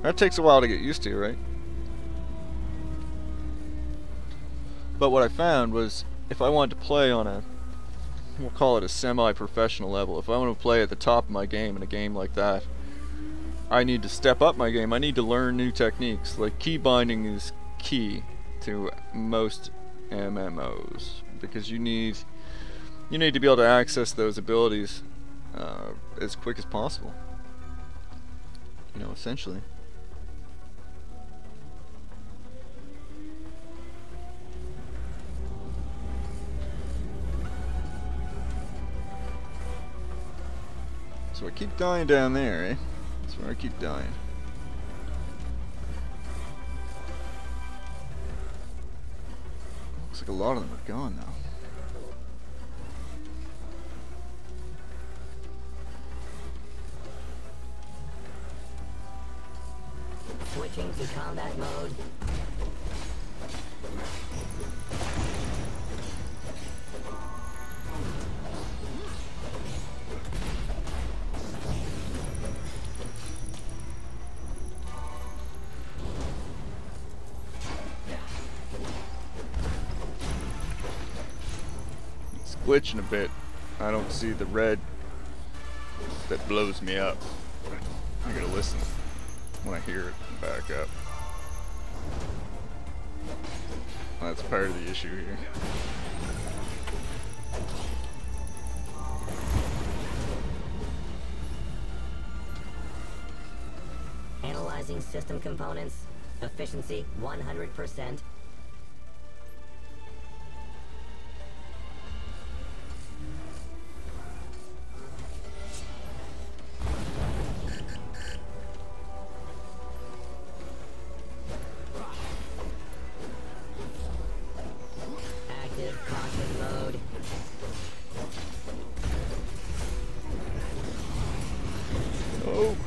That takes a while to get used to, right? But what I found was, if I wanted to play on a, we'll call it a semi-professional level, if I want to play at the top of my game in a game like that, I need to step up my game. I need to learn new techniques. Like, key binding is key to most MMOs, because you need to be able to access those abilities as quick as possible. You know, essentially. So I keep dying down there, eh? That's where I keep dying. Looks like a lot of them are gone now. Switching to combat mode. It's glitching a bit. I don't see the red that blows me up. I gotta listen when I hear it and back up. That's part of the issue here. Analyzing system components. Efficiency 100%.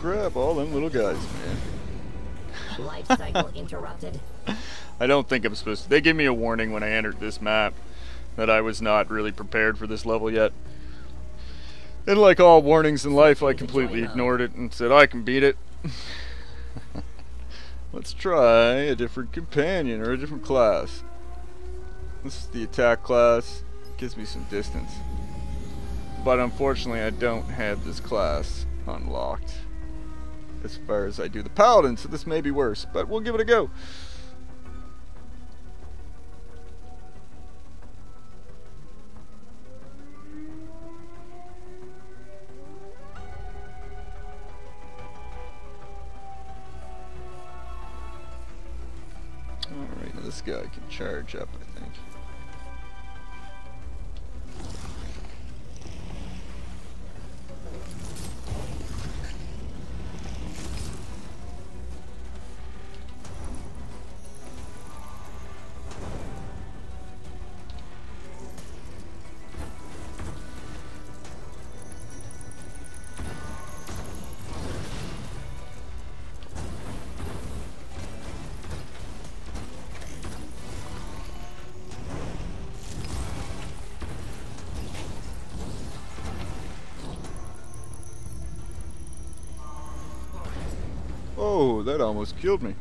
crap, all them little guys, man. Life cycle interrupted. I don't think I'm supposed to. They gave me a warning when I entered this map that I was not really prepared for this level yet. And like all warnings in life, I completely ignored it and said, I can beat it. Let's try a different companion or a different class. This is the attack class. It gives me some distance. But unfortunately, I don't have this class unlocked as far as I do the paladin, so this may be worse, but we'll give it a go. Alright, now this guy can charge up, I think. Oh, that almost killed me.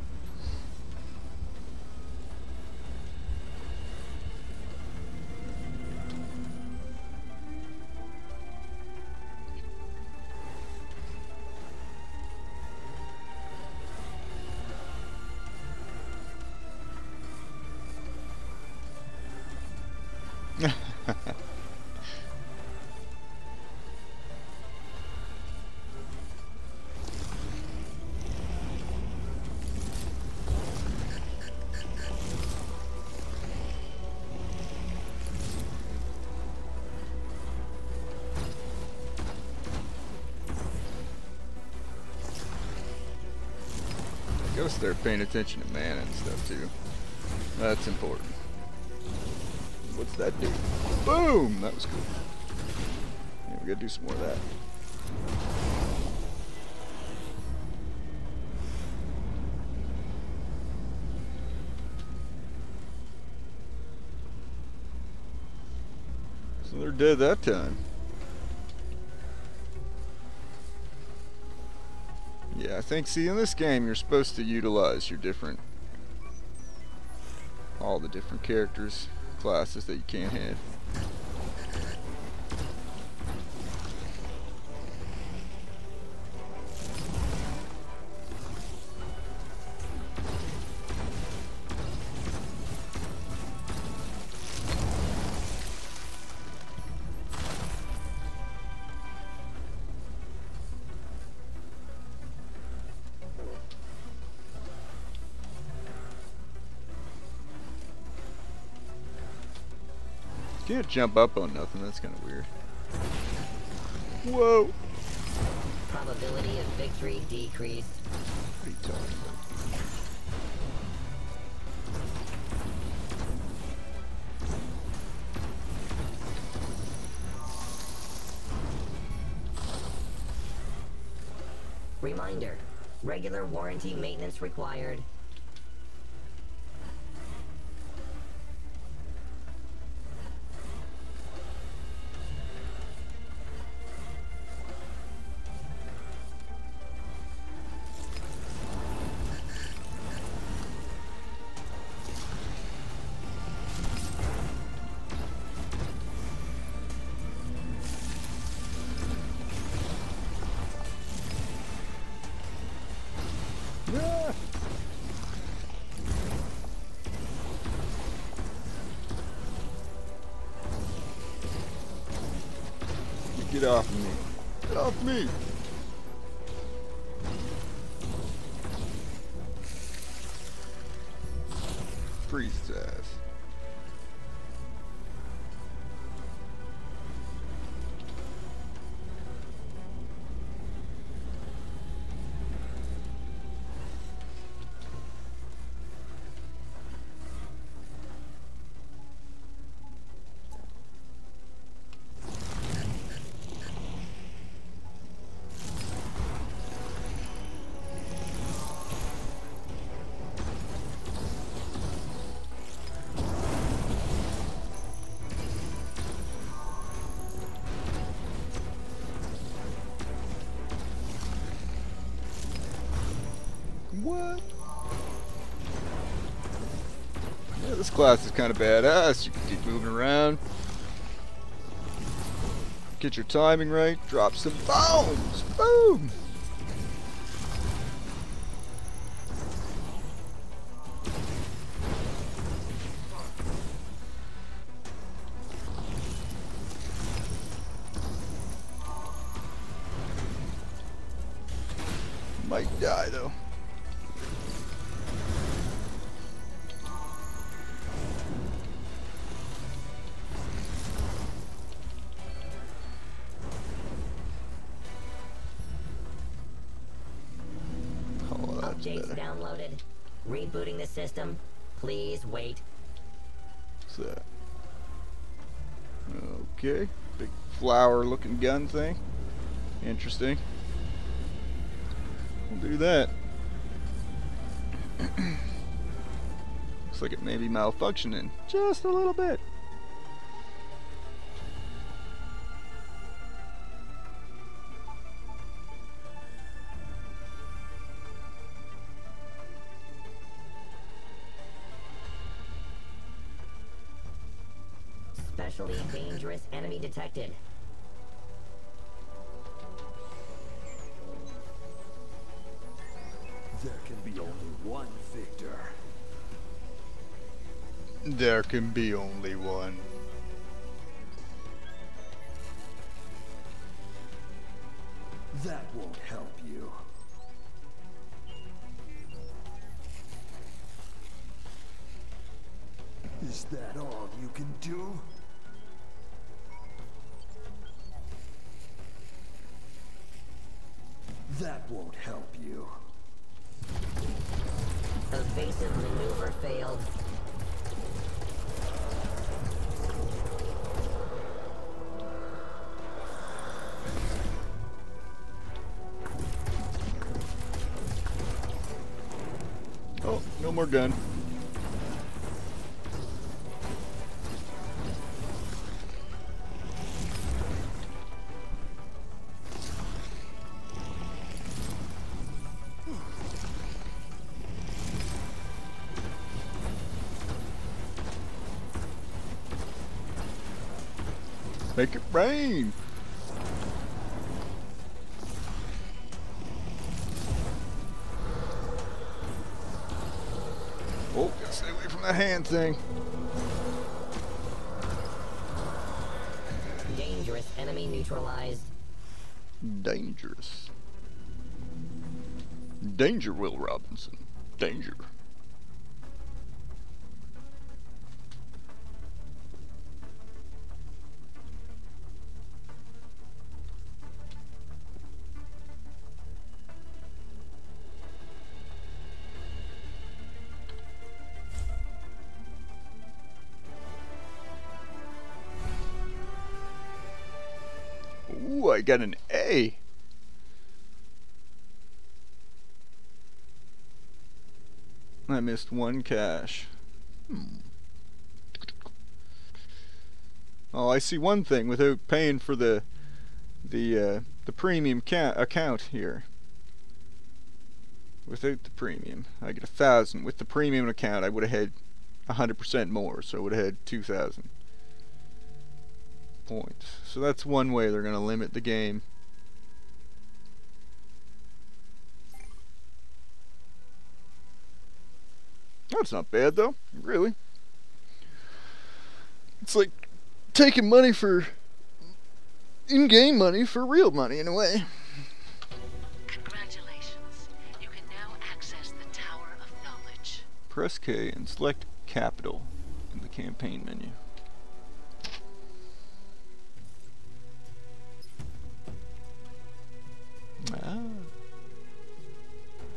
Gotta start paying attention to mana and stuff too. That's important. What's that do? Boom! That was cool. Yeah, we gotta do some more of that. So they're dead that time. Yeah, I think, see, in this game you're supposed to utilize your all the different characters, classes that you can't have. Can't jump up on nothing, that's kind of weird. Whoa! Probability of victory decreased. What are you talking about? Reminder, regular warranty maintenance required. Get off me. Get off me. Freeze his ass. What? Yeah, this class is kind of badass. You can keep moving around. Get your timing right. Drop some bombs. Boom! Might die though. Updates downloaded. Rebooting the system. Please wait. What's that? Okay. Big flower looking gun thing. Interesting. We'll do that. Looks like it may be malfunctioning just a little bit. Especially dangerous enemy detected. There can be only one victor. There can be only one. That won't help you. Is that all you can do? That won't help you. Evasive maneuver failed. Oh, no more gun. Make it rain! Oh, gotta stay away from that hand thing. Dangerous enemy neutralized. Dangerous. Danger, Will Robinson. Danger. Ooh, I got an A. I missed one cache. Oh, I see one thing without paying for the premium account here. Without the premium, I get 1,000. With the premium account, I would have had 100% more, so I would have had 2,000 points. So that's one way they're going to limit the game. That's not bad though, really. It's like taking money for in-game money for real money in a way. Congratulations. You can now access the Tower of Knowledge. Press K and select Capital in the campaign menu.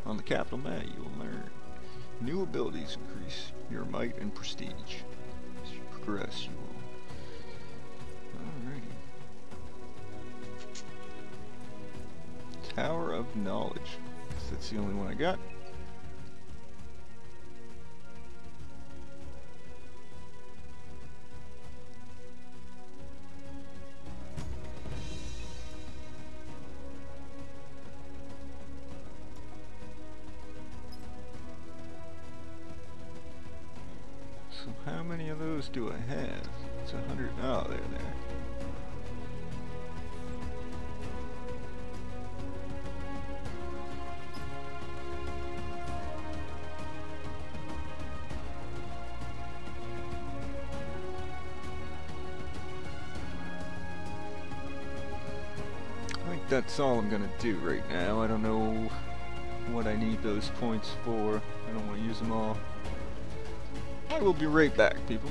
On the capital mat, you will learn new abilities, increase your might and prestige. As you progress, you will. Alrighty. Tower of Knowledge. Guess that's the only one I got. So how many of those do I have? It's 100. Oh, there. I think that's all I'm gonna do right now. I don't know what I need those points for. I don't want to use them all. I will be right back, people.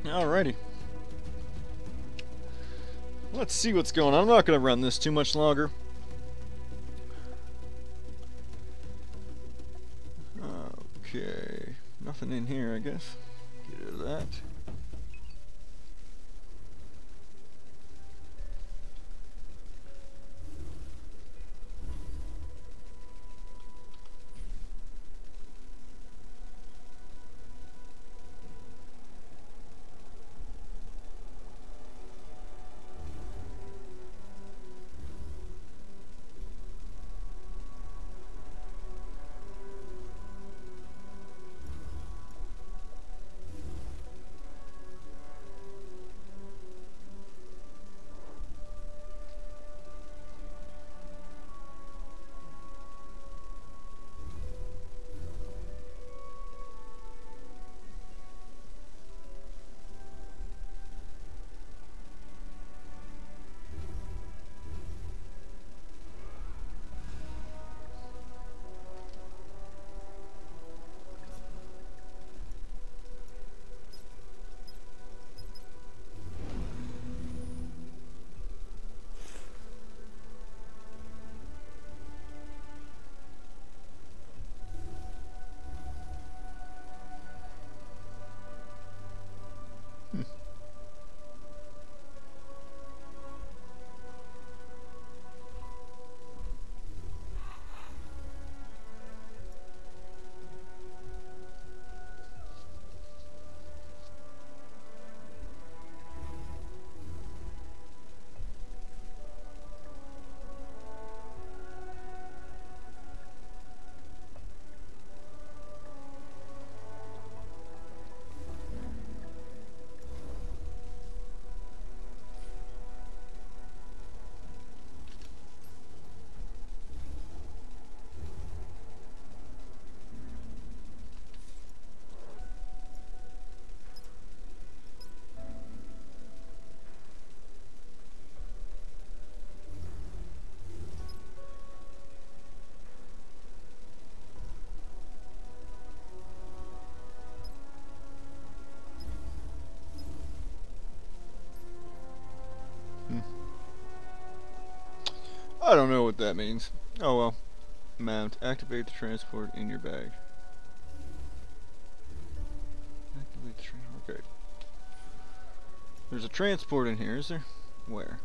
Alrighty. Let's see what's going on. I'm not going to run this too much longer. Okay. Nothing in here, I guess. Get rid of that. I don't know what that means. Oh well. Mount. Activate the transport in your bag. Activate the transport. Okay. There's a transport in here, is there? Where?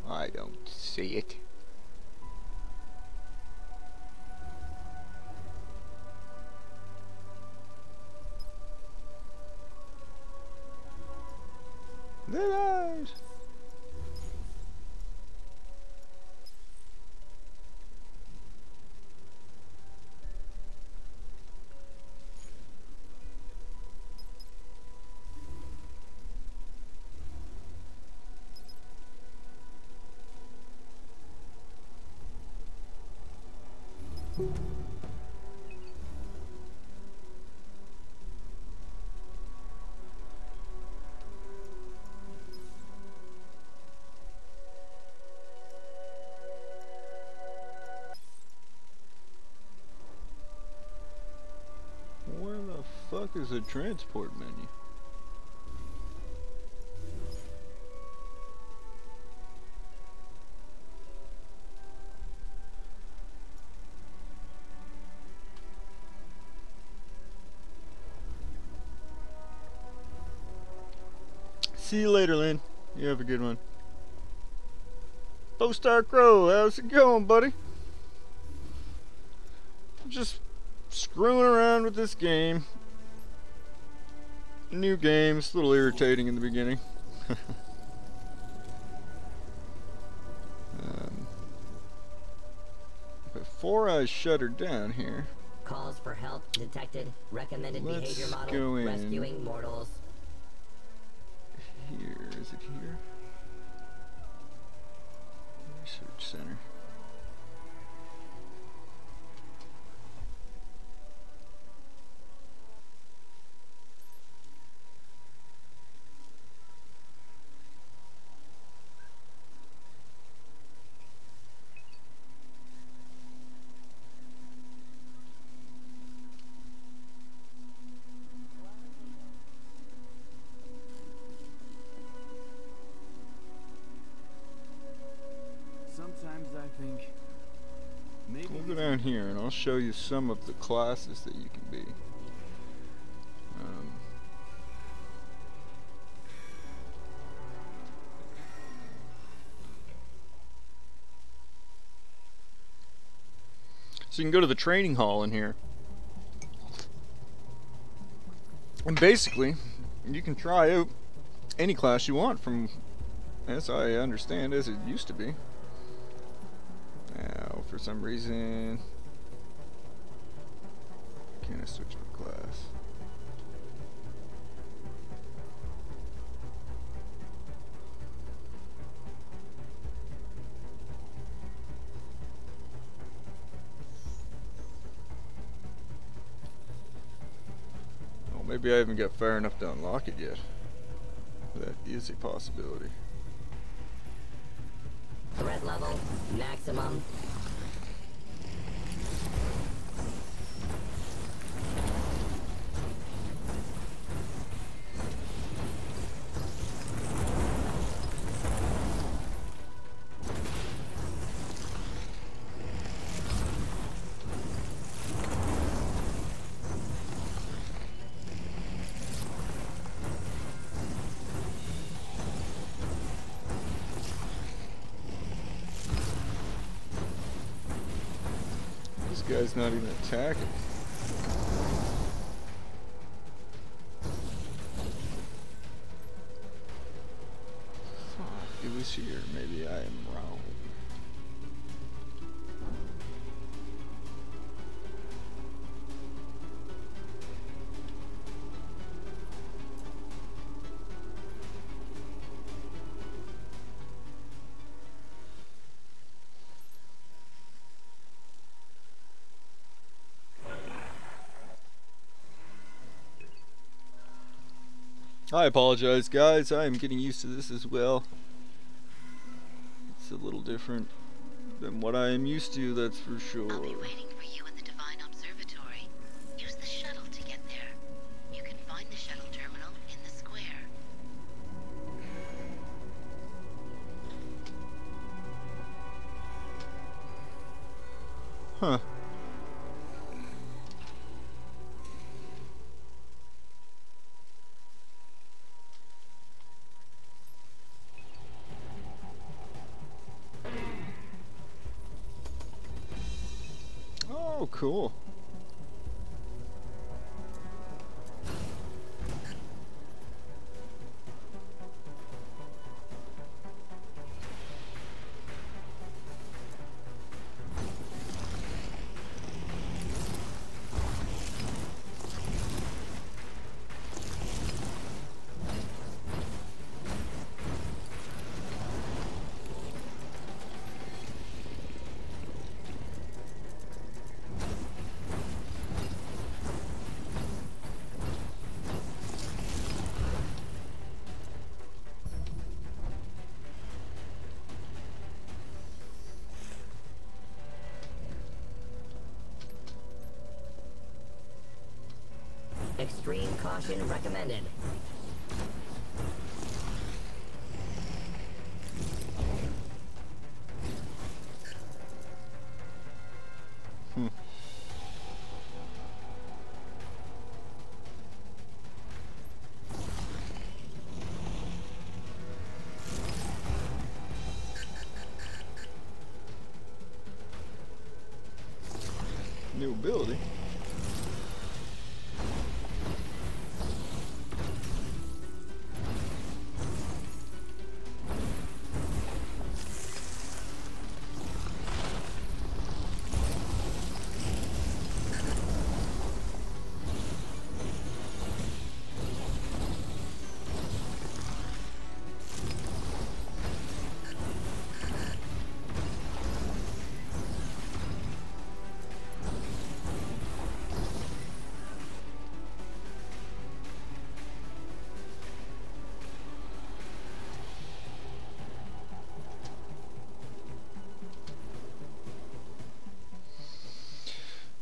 I don't see it. There eyes. Where the fuck is the transport menu? See you later, Lynn. You have a good one. Star Crow, how's it going, buddy? Just screwing around with this game. New game, it's a little irritating in the beginning. Before I shut her down here, Calls for help detected. Recommended behavior model. Go in rescuing mortals. Here, is it here? Research Center. Sometimes I think maybe We'll go down here and I'll show you some of the classes that you can be. So you can go to the training hall in here. And basically, you can try out any class you want from, as I understand, as it used to be. Now, for some reason, can I switch my class? Oh, maybe I haven't got far enough to unlock it yet. That is a possibility. Threat level maximum. This guy's not even attacking. Fuck, it was here. Maybe I am wrong. I apologize, guys. I am getting used to this as well. It's a little different than what I am used to, that's for sure. I'll be waiting for you in the Divine Observatory. Use the shuttle to get there. You can find the shuttle terminal in the square. Huh. Oh, cool. Extreme caution recommended. New ability.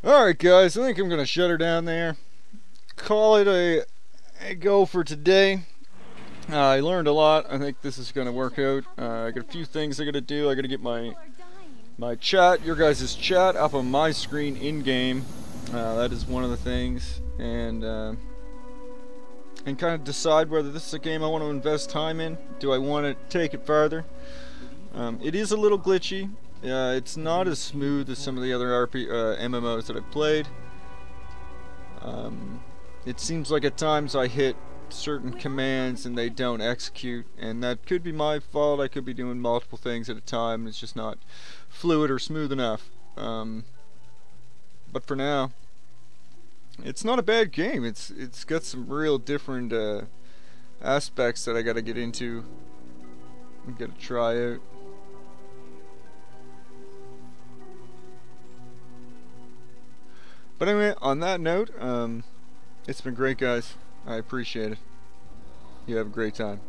Alright guys, I think I'm going to shut her down there. Call it a go for today. I learned a lot. I think this is going to work out. I got a few things I got to do. I got to get my chat, your guys' chat, up on my screen in-game. That is one of the things. And kind of decide whether this is a game I want to invest time in. Do I want to take it farther? It is a little glitchy. It's not as smooth as some of the other MMOs that I've played. It seems like at times I hit certain commands and they don't execute, and that could be my fault. I could be doing multiple things at a time. It's just not fluid or smooth enough. But for now, it's not a bad game. It's got some real different aspects that I got to get into and got to try out. But anyway, on that note, it's been great, guys. I appreciate it. You have a great time.